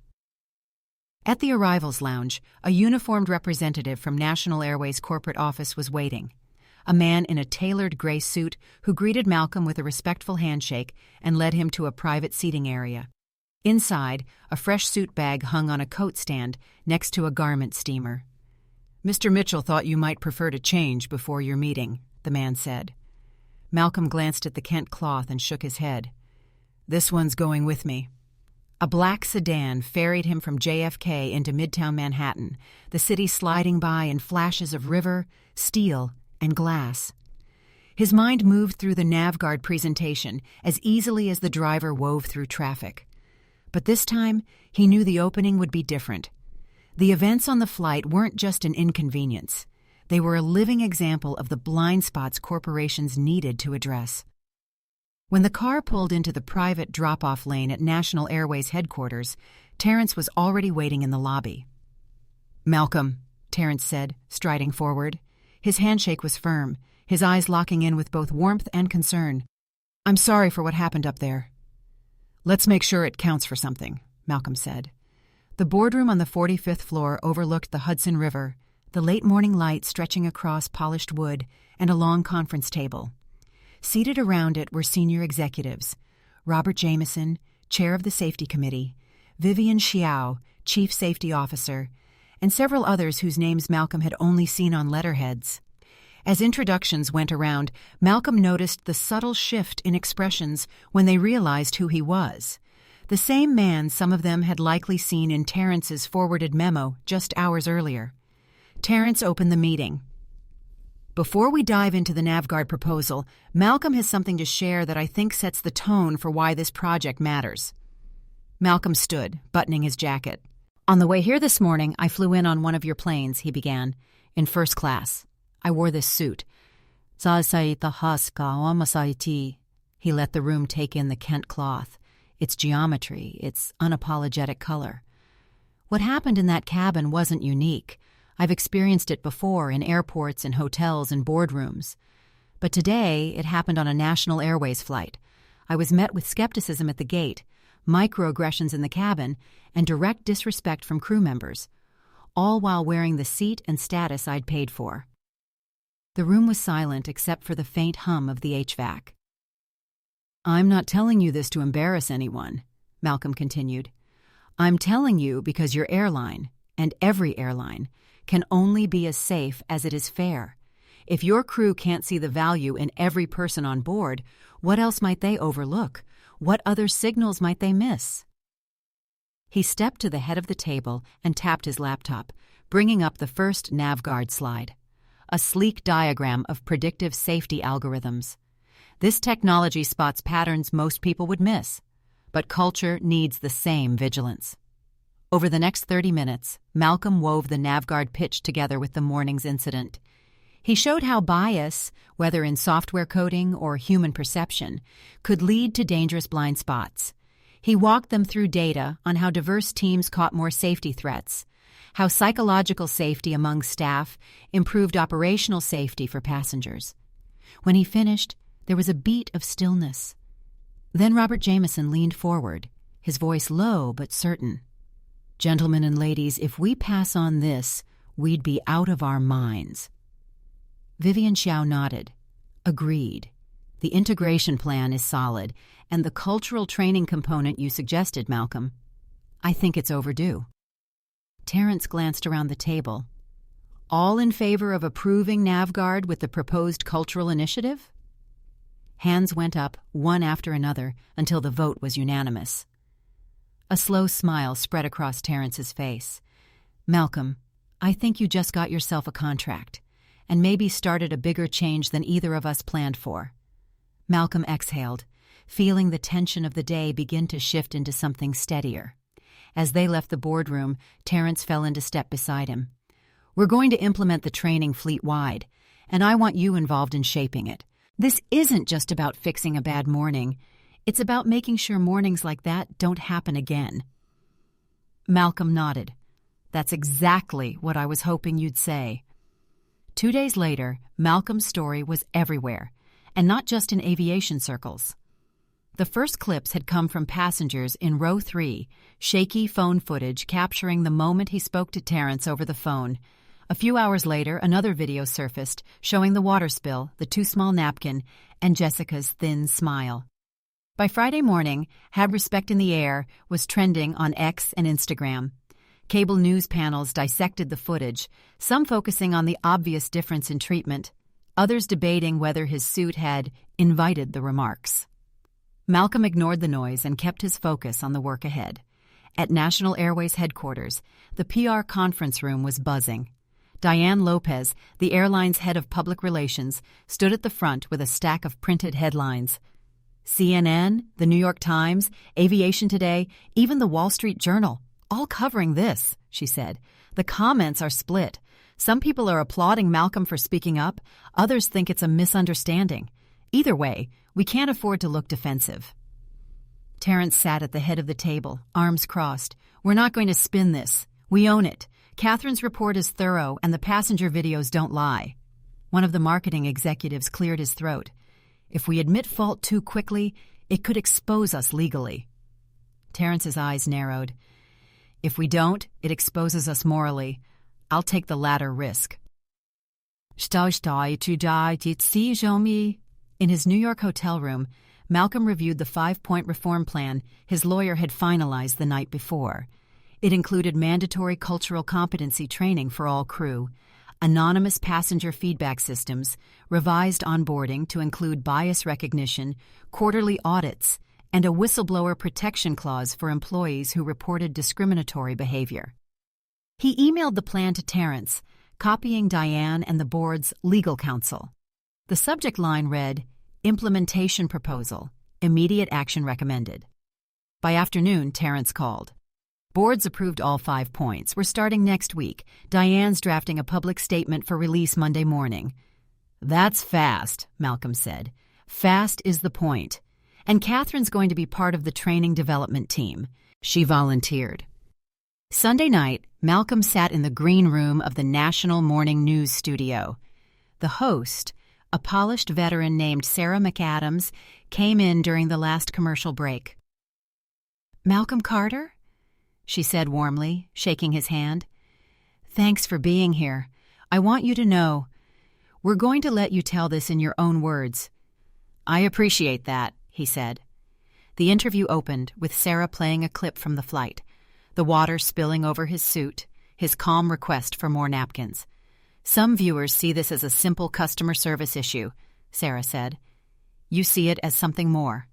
At the arrivals lounge, a uniformed representative from National Airways corporate office was waiting. A man in a tailored gray suit who greeted Malcolm with a respectful handshake and led him to a private seating area. Inside, a fresh suit bag hung on a coat stand next to a garment steamer. "Mr. Mitchell thought you might prefer to change before your meeting," the man said. Malcolm glanced at the Kent cloth and shook his head. "This one's going with me." A black sedan ferried him from JFK into Midtown Manhattan, the city sliding by in flashes of river, steel, and glass. His mind moved through the NavGuard presentation as easily as the driver wove through traffic. But this time, he knew the opening would be different. The events on the flight weren't just an inconvenience. They were a living example of the blind spots corporations needed to address. When the car pulled into the private drop-off lane at National Airways headquarters, Terrence was already waiting in the lobby. "Malcolm," Terrence said, striding forward. His handshake was firm, his eyes locking in with both warmth and concern. "I'm sorry for what happened up there." "Let's make sure it counts for something," Malcolm said. The boardroom on the 45th floor overlooked the Hudson River, the late morning light stretching across polished wood, and a long conference table. Seated around it were senior executives: Robert Jameson, chair of the safety committee, Vivian Xiao, chief safety officer, and several others whose names Malcolm had only seen on letterheads. As introductions went around, Malcolm noticed the subtle shift in expressions when they realized who he was. The same man some of them had likely seen in Terrence's forwarded memo just hours earlier. Terrence opened the meeting. "Before we dive into the NavGuard proposal, Malcolm has something to share that I think sets the tone for why this project matters." Malcolm stood, buttoning his jacket. "On the way here this morning, I flew in on one of your planes," he began, "in first class. I wore this suit." He let the room take in the Kent cloth, its geometry, its unapologetic color. "What happened in that cabin wasn't unique. I've experienced it before in airports and hotels and boardrooms. But today, it happened on a National Airways flight. I was met with skepticism at the gate, microaggressions in the cabin, and direct disrespect from crew members, all while wearing the seat and status I'd paid for." The room was silent except for the faint hum of the HVAC. "I'm not telling you this to embarrass anyone," Malcolm continued. "I'm telling you because your airline, and every airline, can only be as safe as it is fair. If your crew can't see the value in every person on board, what else might they overlook? What other signals might they miss?" He stepped to the head of the table and tapped his laptop, bringing up the first NavGuard slide, a sleek diagram of predictive safety algorithms. This technology spots patterns most people would miss, but culture needs the same vigilance. Over the next 30 minutes, Malcolm wove the NavGuard pitch together with the morning's incident. He showed how bias, whether in software coding or human perception, could lead to dangerous blind spots. He walked them through data on how diverse teams caught more safety threats, how psychological safety among staff improved operational safety for passengers. When he finished, there was a beat of stillness. Then Robert Jameson leaned forward, his voice low but certain. "Gentlemen and ladies, if we pass on this, we'd be out of our minds." Vivian Xiao nodded. "Agreed. The integration plan is solid, and the cultural training component you suggested, Malcolm, I think it's overdue." Terrence glanced around the table. "All in favor of approving NavGuard with the proposed cultural initiative?" Hands went up, one after another, until the vote was unanimous. A slow smile spread across Terrence's face. "Malcolm, I think you just got yourself a contract, and maybe started a bigger change than either of us planned for." Malcolm exhaled, feeling the tension of the day begin to shift into something steadier. As they left the boardroom, Terrence fell into step beside him. "We're going to implement the training fleet-wide, and I want you involved in shaping it. This isn't just about fixing a bad morning. It's about making sure mornings like that don't happen again." Malcolm nodded. "That's exactly what I was hoping you'd say." 2 days later, Malcolm's story was everywhere, and not just in aviation circles. The first clips had come from passengers in row 3, shaky phone footage capturing the moment he spoke to Terrence over the phone. A few hours later, another video surfaced showing the water spill, the too small napkin, and Jessica's thin smile. By Friday morning, "Have Respect in the Air" was trending on X and Instagram. Cable news panels dissected the footage, some focusing on the obvious difference in treatment, others debating whether his suit had invited the remarks. Malcolm ignored the noise and kept his focus on the work ahead. At National Airways headquarters, the PR conference room was buzzing. Diane Lopez, the airline's head of public relations, stood at the front with a stack of printed headlines. CNN, The New York Times, Aviation Today, even the Wall Street Journal, all covering this, she said. The comments are split. Some people are applauding Malcolm for speaking up, others think it's a misunderstanding. Either way, we can't afford to look defensive. Terrence sat at the head of the table, arms crossed. We're not going to spin this. We own it. Catherine's report is thorough, and the passenger videos don't lie. One of the marketing executives cleared his throat. If we admit fault too quickly, it could expose us legally. Terrence's eyes narrowed. If we don't, it exposes us morally. I'll take the latter risk. In his New York hotel room, Malcolm reviewed the 5-point reform plan his lawyer had finalized the night before. It included mandatory cultural competency training for all crew, anonymous passenger feedback systems, revised onboarding to include bias recognition, quarterly audits, and a whistleblower protection clause for employees who reported discriminatory behavior. He emailed the plan to Terrence, copying Diane and the board's legal counsel. The subject line read, Implementation Proposal, Immediate Action Recommended. By afternoon, Terrence called. Boards approved all 5 points. We're starting next week. Diane's drafting a public statement for release Monday morning. That's fast, Malcolm said. Fast is the point. And Catherine's going to be part of the training development team. She volunteered. Sunday night, Malcolm sat in the green room of the National Morning News studio. The host, a polished veteran named Sarah McAdams, came in during the last commercial break. Malcolm Carter? She said warmly, shaking his hand. Thanks for being here. I want you to know, we're going to let you tell this in your own words. I appreciate that, he said. The interview opened with Sarah playing a clip from the flight, the water spilling over his suit, his calm request for more napkins. Some viewers see this as a simple customer service issue, Sarah said. You see it as something more.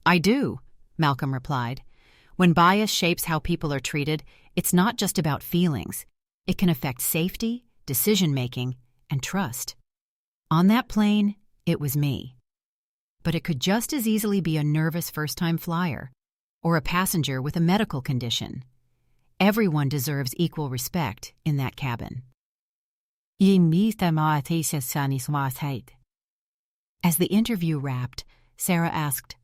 I do, Malcolm replied. When bias shapes how people are treated, it's not just about feelings. It can affect safety, decision-making, and trust. On that plane, it was me. But it could just as easily be a nervous first-time flyer or a passenger with a medical condition. Everyone deserves equal respect in that cabin. As the interview wrapped, Sarah asked,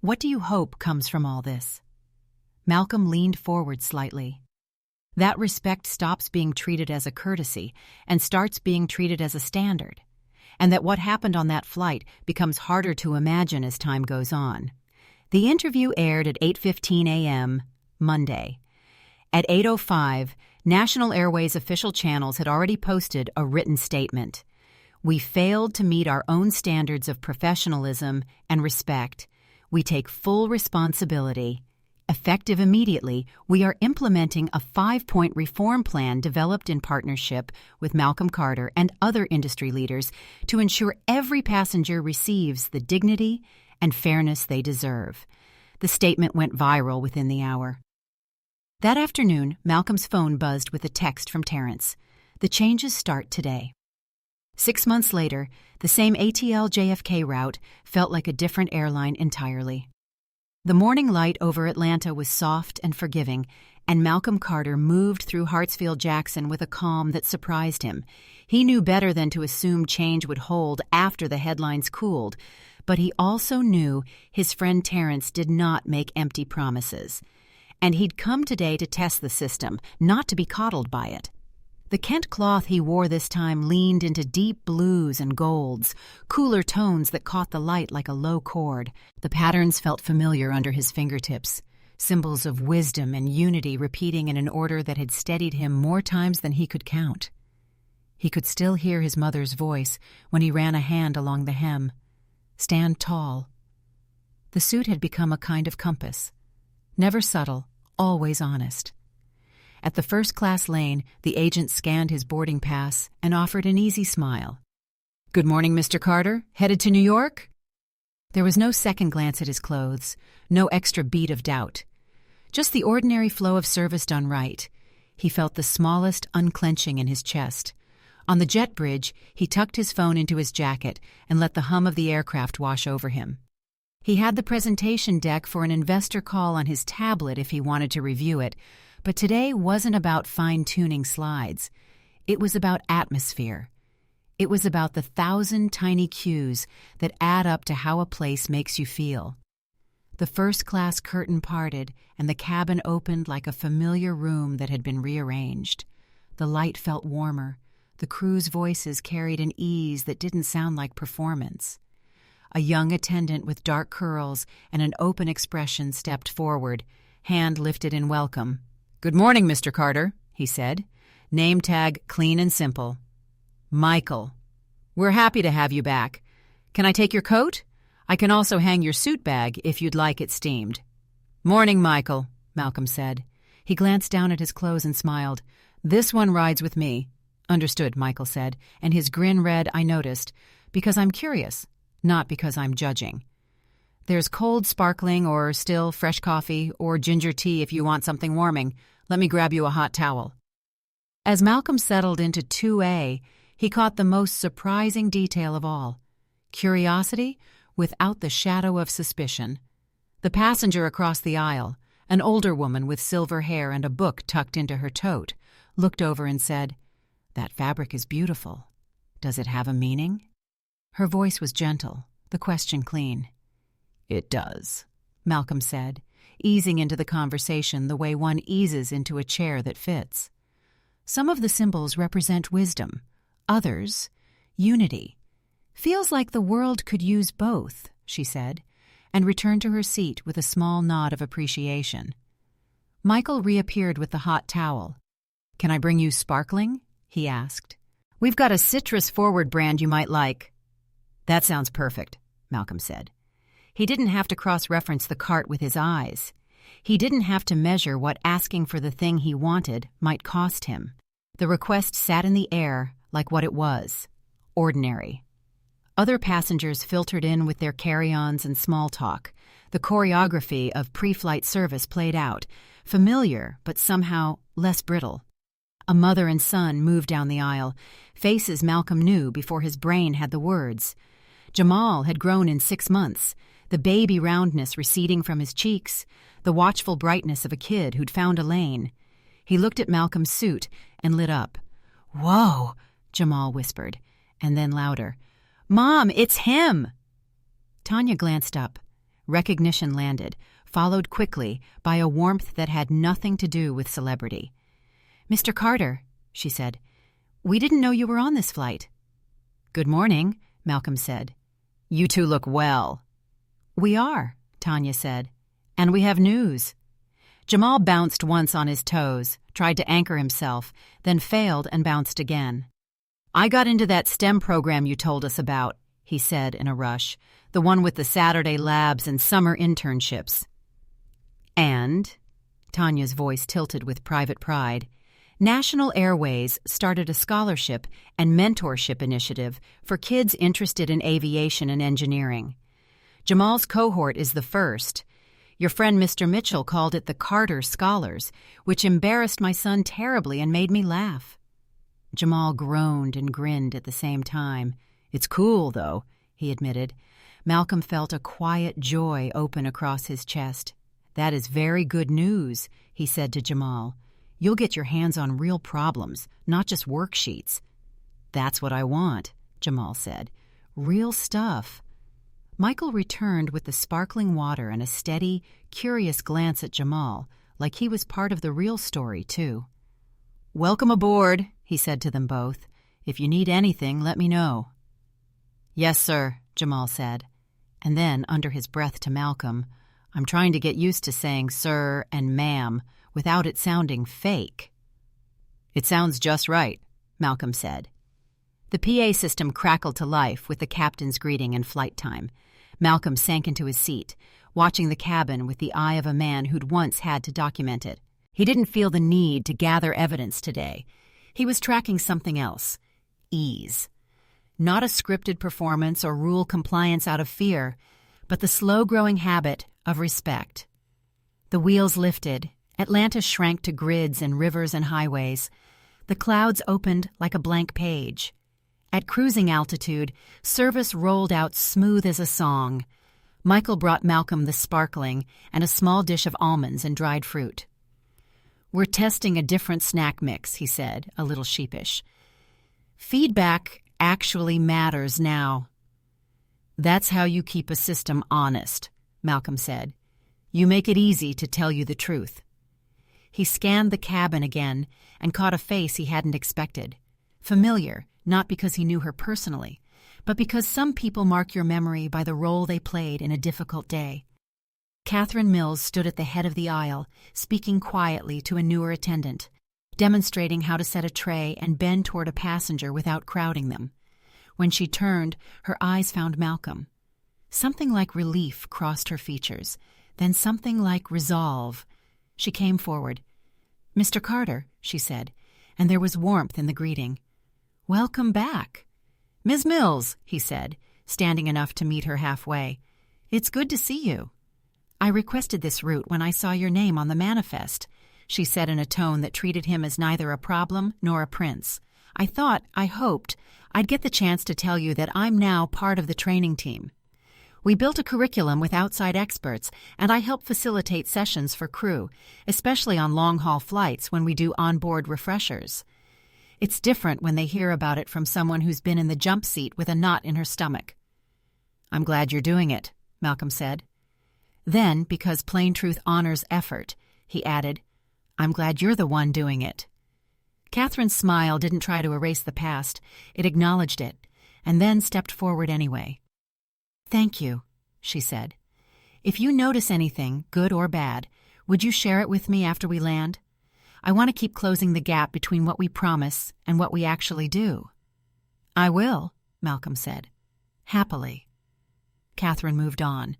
What do you hope comes from all this? Malcolm leaned forward slightly. That respect stops being treated as a courtesy and starts being treated as a standard, and that what happened on that flight becomes harder to imagine as time goes on. The interview aired at 8:15 a.m. Monday. At 8:05, National Airways official channels had already posted a written statement. We failed to meet our own standards of professionalism and respect. We take full responsibility. Effective immediately, we are implementing a 5-point reform plan developed in partnership with Malcolm Carter and other industry leaders to ensure every passenger receives the dignity and fairness they deserve. The statement went viral within the hour. That afternoon, Malcolm's phone buzzed with a text from Terrence. The changes start today. 6 months later, the same ATL JFK route felt like a different airline entirely. The morning light over Atlanta was soft and forgiving, and Malcolm Carter moved through Hartsfield-Jackson with a calm that surprised him. He knew better than to assume change would hold after the headlines cooled, but he also knew his friend Terrence did not make empty promises. And he'd come today to test the system, not to be coddled by it. The Kent cloth he wore this time leaned into deep blues and golds, cooler tones that caught the light like a low chord. The patterns felt familiar under his fingertips, symbols of wisdom and unity repeating in an order that had steadied him more times than he could count. He could still hear his mother's voice when he ran a hand along the hem. Stand tall. The suit had become a kind of compass. Never subtle, always honest. At the first-class lane, the agent scanned his boarding pass and offered an easy smile. "Good morning, Mr. Carter. Headed to New York?" There was no second glance at his clothes, no extra beat of doubt. Just the ordinary flow of service done right. He felt the smallest unclenching in his chest. On the jet bridge, he tucked his phone into his jacket and let the hum of the aircraft wash over him. He had the presentation deck for an investor call on his tablet if he wanted to review it, but today wasn't about fine-tuning slides. It was about atmosphere. It was about the 1,000 tiny cues that add up to how a place makes you feel. The first-class curtain parted, and the cabin opened like a familiar room that had been rearranged. The light felt warmer. The crew's voices carried an ease that didn't sound like performance. A young attendant with dark curls and an open expression stepped forward, hand lifted in welcome. "Good morning, Mr. Carter," he said. Name tag clean and simple. "Michael. We're happy to have you back. Can I take your coat? I can also hang your suit bag if you'd like it steamed." "Morning, Michael," Malcolm said. He glanced down at his clothes and smiled. "This one rides with me." "Understood," Michael said, and his grin read, "I noticed, because I'm curious, not because I'm judging. There's cold sparkling or still fresh coffee or ginger tea if you want something warming. Let me grab you a hot towel." As Malcolm settled into 2A, he caught the most surprising detail of all: curiosity without the shadow of suspicion. The passenger across the aisle, an older woman with silver hair and a book tucked into her tote, looked over and said, "That fabric is beautiful. Does it have a meaning?" Her voice was gentle, the question clean. "It does," Malcolm said, easing into the conversation the way one eases into a chair that fits. "Some of the symbols represent wisdom, others, unity. Feels like the world could use both," she said, and returned to her seat with a small nod of appreciation. Michael reappeared with the hot towel. "Can I bring you sparkling?" he asked. "We've got a citrus-forward brand you might like." "That sounds perfect," Malcolm said. He didn't have to cross-reference the cart with his eyes. He didn't have to measure what asking for the thing he wanted might cost him. The request sat in the air like what it was: ordinary. Other passengers filtered in with their carry-ons and small talk. The choreography of pre-flight service played out, familiar but somehow less brittle. A mother and son moved down the aisle, faces Malcolm knew before his brain had the words. Jamal had grown in 6 months, the baby roundness receding from his cheeks, the watchful brightness of a kid who'd found a lane. He looked at Malcolm's suit and lit up. "Whoa," Jamal whispered, and then louder, "Mom, it's him!" Tanya glanced up. Recognition landed, followed quickly by a warmth that had nothing to do with celebrity. "Mr. Carter," she said, "we didn't know you were on this flight." "Good morning," Malcolm said. "You two look well." "We are," Tanya said, "and we have news." Jamal bounced once on his toes, tried to anchor himself, then failed and bounced again. "I got into that STEM program you told us about," he said in a rush, "the one with the Saturday labs and summer internships." "And," Tanya's voice tilted with private pride, National Airways started a scholarship and mentorship initiative for kids interested in aviation and engineering. Jamal's cohort is the first. Your friend Mr. Mitchell called it the Carter Scholars, which embarrassed my son terribly and made me laugh. Jamal groaned and grinned at the same time. "It's cool, though," he admitted. Malcolm felt a quiet joy open across his chest. "That is very good news," he said to Jamal. "You'll get your hands on real problems, not just worksheets." "That's what I want," Jamal said. "Real stuff." Michael returned with the sparkling water and a steady, curious glance at Jamal, like he was part of the real story, too. "Welcome aboard," he said to them both. "If you need anything, let me know." "Yes, sir," Jamal said. And then, under his breath to Malcolm, "I'm trying to get used to saying sir and ma'am without it sounding fake." "It sounds just right," Malcolm said. The PA system crackled to life with the captain's greeting and flight time. Malcolm sank into his seat, watching the cabin with the eye of a man who'd once had to document it. He didn't feel the need to gather evidence today. He was tracking something else: ease. not a scripted performance or rule compliance out of fear, but the slow-growing habit of respect. The wheels lifted. Atlanta shrank to grids and rivers and highways. The clouds opened like a blank page. At cruising altitude, service rolled out smooth as a song. Michael brought Malcolm the sparkling and a small dish of almonds and dried fruit. "We're testing a different snack mix," he said, a little sheepish. "Feedback actually matters now." "That's how you keep a system honest," Malcolm said. "You make it easy to tell you the truth." He scanned the cabin again and caught a face he hadn't expected. Familiar, not because he knew her personally, but because some people mark your memory by the role they played in a difficult day. Catherine Mills stood at the head of the aisle, speaking quietly to a newer attendant, demonstrating how to set a tray and bend toward a passenger without crowding them. When she turned, her eyes found Malcolm. Something like relief crossed her features, then something like resolve. She came forward. "Mr. Carter," she said, and there was warmth in the greeting. "Welcome back." "Ms. Mills," he said, standing enough to meet her halfway. "It's good to see you." "I requested this route when I saw your name on the manifest," she said in a tone that treated him as neither a problem nor a prince. I hoped, I'd get the chance to tell you that I'm now part of the training team. We built a curriculum with outside experts, and I help facilitate sessions for crew, especially on long-haul flights when we do onboard refreshers. It's different when they hear about it from someone who's been in the jump seat with a knot in her stomach. "I'm glad you're doing it," Malcolm said. Then, because plain truth honors effort, he added, "I'm glad you're the one doing it." Catherine's smile didn't try to erase the past. It acknowledged it, and then stepped forward anyway. "Thank you," she said. "If you notice anything, good or bad, would you share it with me after we land? I want to keep closing the gap between what we promise and what we actually do." "I will," Malcolm said. "Happily." Catherine moved on,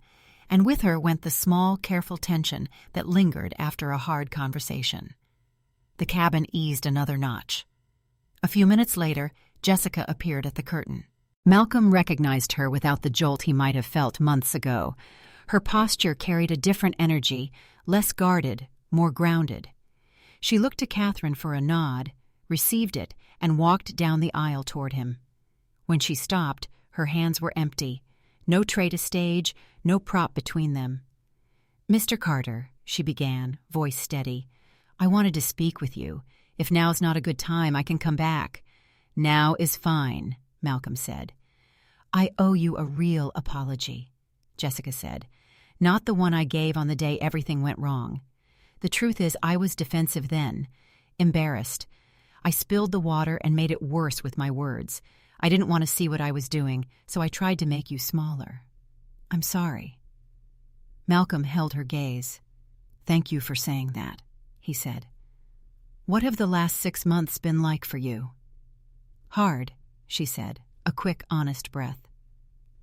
and with her went the small, careful tension that lingered after a hard conversation. The cabin eased another notch. A few minutes later, Jessica appeared at the curtain. Malcolm recognized her without the jolt he might have felt months ago. Her posture carried a different energy, less guarded, more grounded. She looked to Catherine for a nod, received it, and walked down the aisle toward him. When she stopped, her hands were empty. No tray to stage, no prop between them. "Mr. Carter," she began, voice steady, "I wanted to speak with you. If now's not a good time, I can come back." "Now is fine," Malcolm said. "I owe you a real apology," Jessica said. "Not the one I gave on the day everything went wrong. The truth is I was defensive then, embarrassed. I spilled the water and made it worse with my words. I didn't want to see what I was doing, so I tried to make you smaller. I'm sorry." Malcolm held her gaze. "Thank you for saying that," he said. "What have the last 6 months been like for you?" "Hard," she said, a quick, honest breath.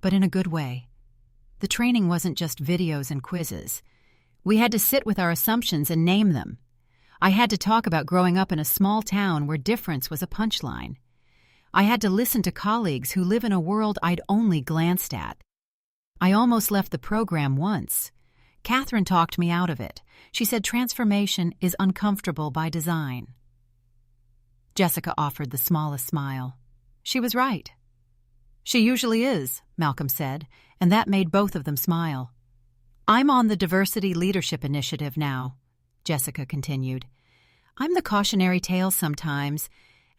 "But in a good way. The training wasn't just videos and quizzes. We had to sit with our assumptions and name them. I had to talk about growing up in a small town where difference was a punchline. I had to listen to colleagues who live in a world I'd only glanced at. I almost left the program once. Catherine talked me out of it. She said transformation is uncomfortable by design." Jessica offered the smallest smile. She was right. "She usually is," Malcolm said, and that made both of them smile. "I'm on the Diversity Leadership Initiative now," Jessica continued. "I'm the cautionary tale sometimes,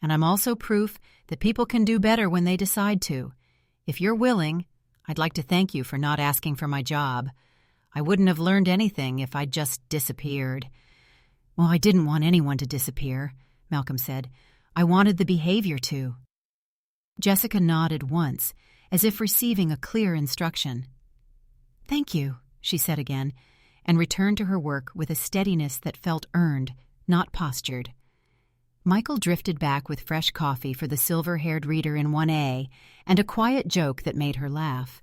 and I'm also proof that people can do better when they decide to. If you're willing, I'd like to thank you for not asking for my job. I wouldn't have learned anything if I'd just disappeared." "Well, I didn't want anyone to disappear," Malcolm said. "I wanted the behavior to." Jessica nodded once, as if receiving a clear instruction. "Thank you," she said again, and returned to her work with a steadiness that felt earned, not postured. Michael drifted back with fresh coffee for the silver-haired reader in 1A and a quiet joke that made her laugh.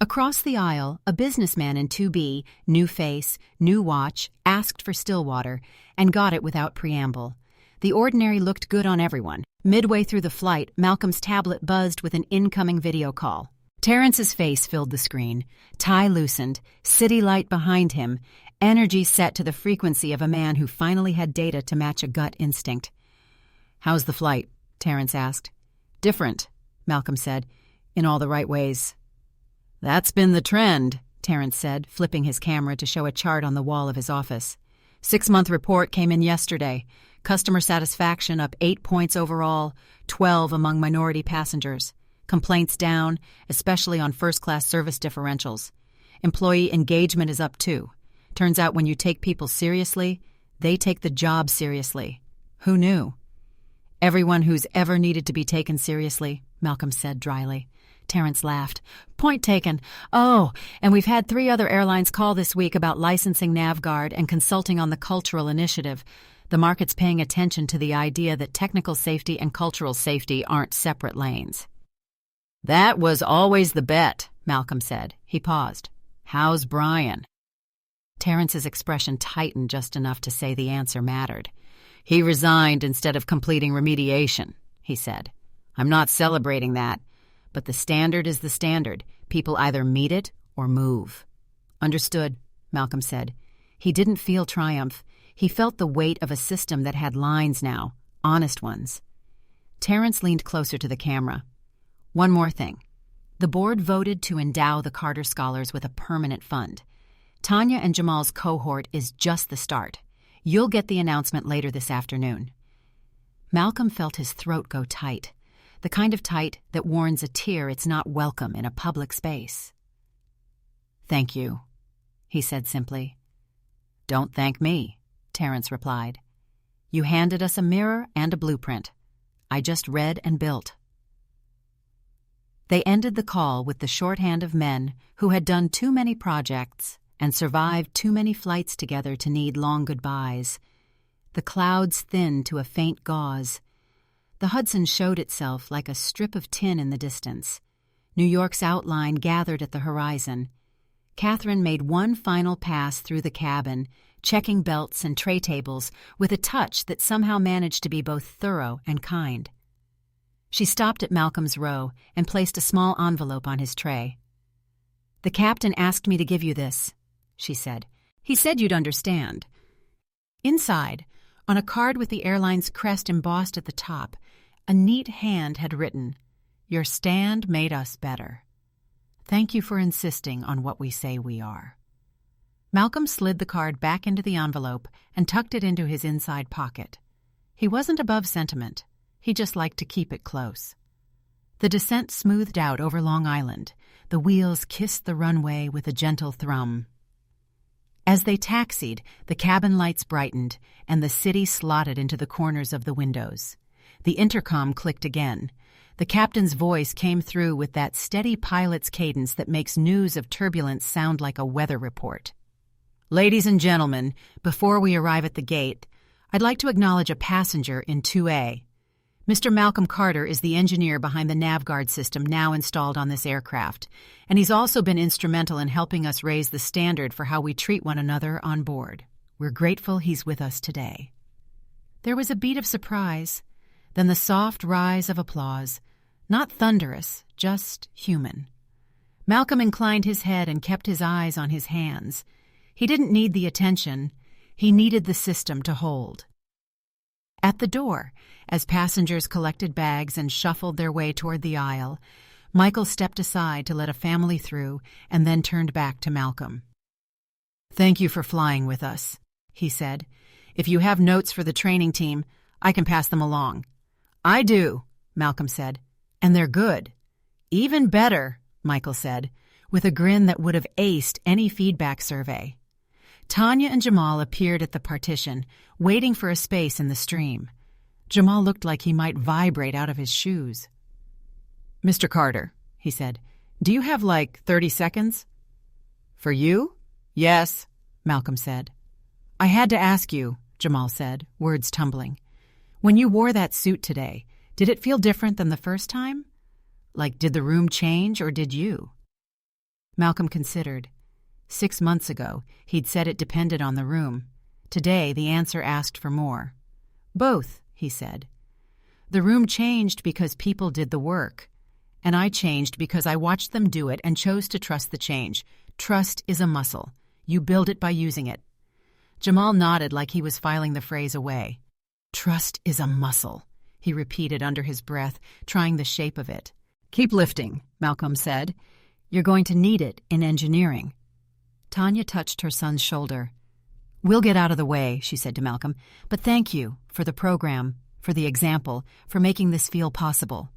Across the aisle, a businessman in 2B, new face, new watch, asked for Stillwater, and got it without preamble. The ordinary looked good on everyone. Midway through the flight, Malcolm's tablet buzzed with an incoming video call. Terrence's face filled the screen, tie loosened, city light behind him, energy set to the frequency of a man who finally had data to match a gut instinct. "How's the flight?" Terrence asked. "Different," Malcolm said, "in all the right ways." "That's been the trend," Terrence said, flipping his camera to show a chart on the wall of his office. 6-month report came in yesterday. Customer satisfaction up 8 points overall, 12 among minority passengers. Complaints down, especially on first-class service differentials. Employee engagement is up too. Turns out when you take people seriously, they take the job seriously. Who knew? "Everyone who's ever needed to be taken seriously," Malcolm said dryly. Terrence laughed. "Point taken. Oh, and we've had 3 other airlines call this week about licensing NavGuard and consulting on the cultural initiative. The market's paying attention to the idea that technical safety and cultural safety aren't separate lanes." "That was always the bet," Malcolm said. He paused. "How's Brian?" Terrence's expression tightened just enough to say the answer mattered. "He resigned instead of completing remediation," he said. "I'm not celebrating that, but the standard is the standard. People either meet it or move." "Understood," Malcolm said. He didn't feel triumph. He felt the weight of a system that had lines now, honest ones. Terrence leaned closer to the camera. "One more thing. The board voted to endow the Carter Scholars with a permanent fund. Tanya and Jamal's cohort is just the start. You'll get the announcement later this afternoon." Malcolm felt his throat go tight, the kind of tight that warns a tear it's not welcome in a public space. "Thank you," he said simply. "Don't thank me," Terrence replied. "You handed us a mirror and a blueprint. I just read and built." They ended the call with the shorthand of men who had done too many projects and survived too many flights together to need long goodbyes. The clouds thinned to a faint gauze. The Hudson showed itself like a strip of tin in the distance. New York's outline gathered at the horizon. Catherine made one final pass through the cabin, checking belts and tray tables with a touch that somehow managed to be both thorough and kind. She stopped at Malcolm's row and placed a small envelope on his tray. "The captain asked me to give you this," she said. "He said you'd understand." Inside, on a card with the airline's crest embossed at the top, a neat hand had written, "Your stand made us better. Thank you for insisting on what we say we are." Malcolm slid the card back into the envelope and tucked it into his inside pocket. He wasn't above sentiment. He just liked to keep it close. The descent smoothed out over Long Island. The wheels kissed the runway with a gentle thrum. As they taxied, the cabin lights brightened, and the city slotted into the corners of the windows. The intercom clicked again. The captain's voice came through with that steady pilot's cadence that makes news of turbulence sound like a weather report. "Ladies and gentlemen, before we arrive at the gate, I'd like to acknowledge a passenger in 2A. Mr. Malcolm Carter is the engineer behind the NavGuard system now installed on this aircraft, and he's also been instrumental in helping us raise the standard for how we treat one another on board. We're grateful he's with us today." There was a beat of surprise, then the soft rise of applause, not thunderous, just human. Malcolm inclined his head and kept his eyes on his hands. He didn't need the attention. He needed the system to hold. At the door, as passengers collected bags and shuffled their way toward the aisle, Michael stepped aside to let a family through and then turned back to Malcolm. "Thank you for flying with us," he said. "If you have notes for the training team, I can pass them along." "I do," Malcolm said, "and they're good." "Even better," Michael said, with a grin that would have aced any feedback survey. Tanya and Jamal appeared at the partition, waiting for a space in the stream. Jamal looked like he might vibrate out of his shoes. "Mr. Carter," he said, "do you have like 30 seconds? "For you?" "Yes," Malcolm said. "I had to ask you," Jamal said, words tumbling. "When you wore that suit today, did it feel different than the first time? Like, did the room change or did you?" Malcolm considered. 6 months ago, he'd said it depended on the room. Today, the answer asked for more. "Both," he said. "The room changed because people did the work. And I changed because I watched them do it and chose to trust the change. Trust is a muscle. You build it by using it." Jamal nodded like he was filing the phrase away. "Trust is a muscle," he repeated under his breath, trying the shape of it. "Keep lifting," Malcolm said. "You're going to need it in engineering." Tanya touched her son's shoulder. "We'll get out of the way," she said to Malcolm, "but thank you for the program, for the example, for making this feel possible."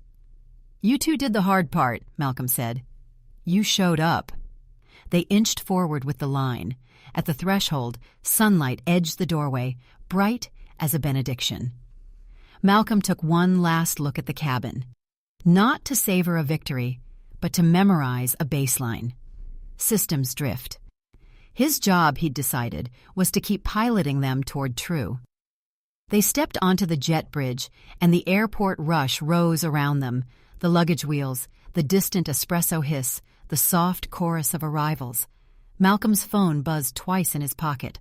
"You two did the hard part," Malcolm said. "You showed up." They inched forward with the line. At the threshold, sunlight edged the doorway, bright as a benediction. Malcolm took one last look at the cabin, not to savor a victory, but to memorize a baseline. Systems drift. His job, he'd decided, was to keep piloting them toward true. They stepped onto the jet bridge, and the airport rush rose around them, the luggage wheels, the distant espresso hiss, the soft chorus of arrivals. Malcolm's phone buzzed twice in his pocket.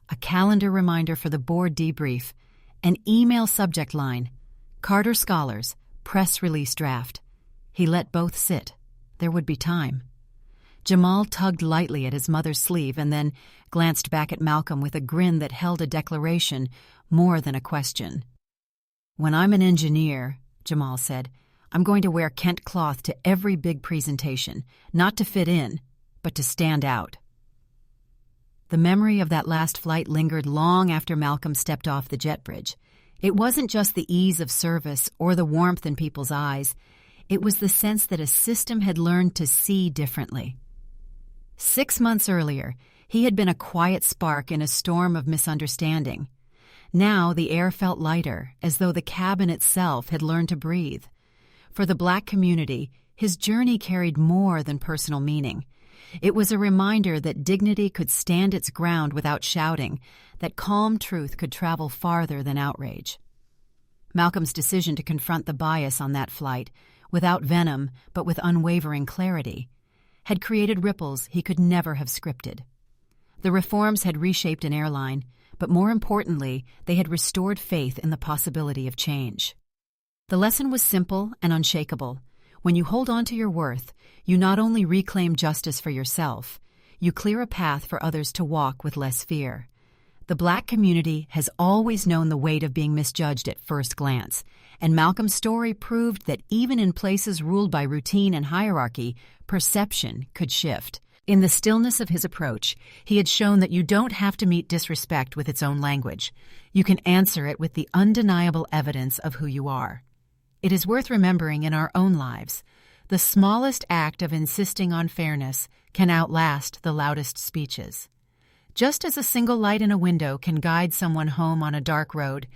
A calendar reminder for the board debrief. An email subject line. Carter Scholars, press release draft. He let both sit. There would be time. Jamal tugged lightly at his mother's sleeve and then glanced back at Malcolm with a grin that held a declaration more than a question. "When I'm an engineer," Jamal said, "I'm going to wear Kent cloth to every big presentation, not to fit in, but to stand out." The memory of that last flight lingered long after Malcolm stepped off the jet bridge. It wasn't just the ease of service or the warmth in people's eyes. It was the sense that a system had learned to see differently. 6 months earlier, he had been a quiet spark in a storm of misunderstanding. Now the air felt lighter, as though the cabin itself had learned to breathe. For the Black community, his journey carried more than personal meaning. It was a reminder that dignity could stand its ground without shouting, that calm truth could travel farther than outrage. Malcolm's decision to confront the bias on that flight, without venom but with unwavering clarity, had created ripples he could never have scripted. The reforms had reshaped an airline, but more importantly, they had restored faith in the possibility of change. The lesson was simple and unshakable. When you hold on to your worth, you not only reclaim justice for yourself, you clear a path for others to walk with less fear. The Black community has always known the weight of being misjudged at first glance, and Malcolm's story proved that even in places ruled by routine and hierarchy, perception could shift. In the stillness of his approach, he had shown that you don't have to meet disrespect with its own language. You can answer it with the undeniable evidence of who you are. It is worth remembering in our own lives, the smallest act of insisting on fairness can outlast the loudest speeches. Just as a single light in a window can guide someone home on a dark road,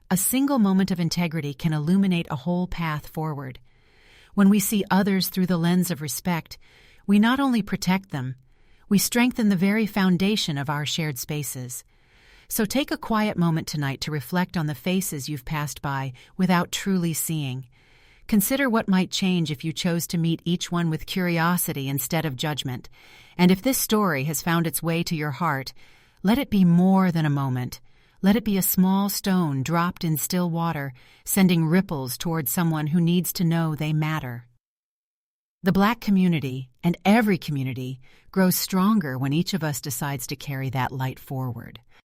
a single moment of integrity can illuminate a whole path forward. When we see others through the lens of respect, we not only protect them, we strengthen the very foundation of our shared spaces. So take a quiet moment tonight to reflect on the faces you've passed by without truly seeing. Consider what might change if you chose to meet each one with curiosity instead of judgment. And if this story has found its way to your heart, let it be more than a moment. Let it be a small stone dropped in still water, sending ripples toward someone who needs to know they matter. The Black community, and every community, grows stronger when each of us decides to carry that light forward.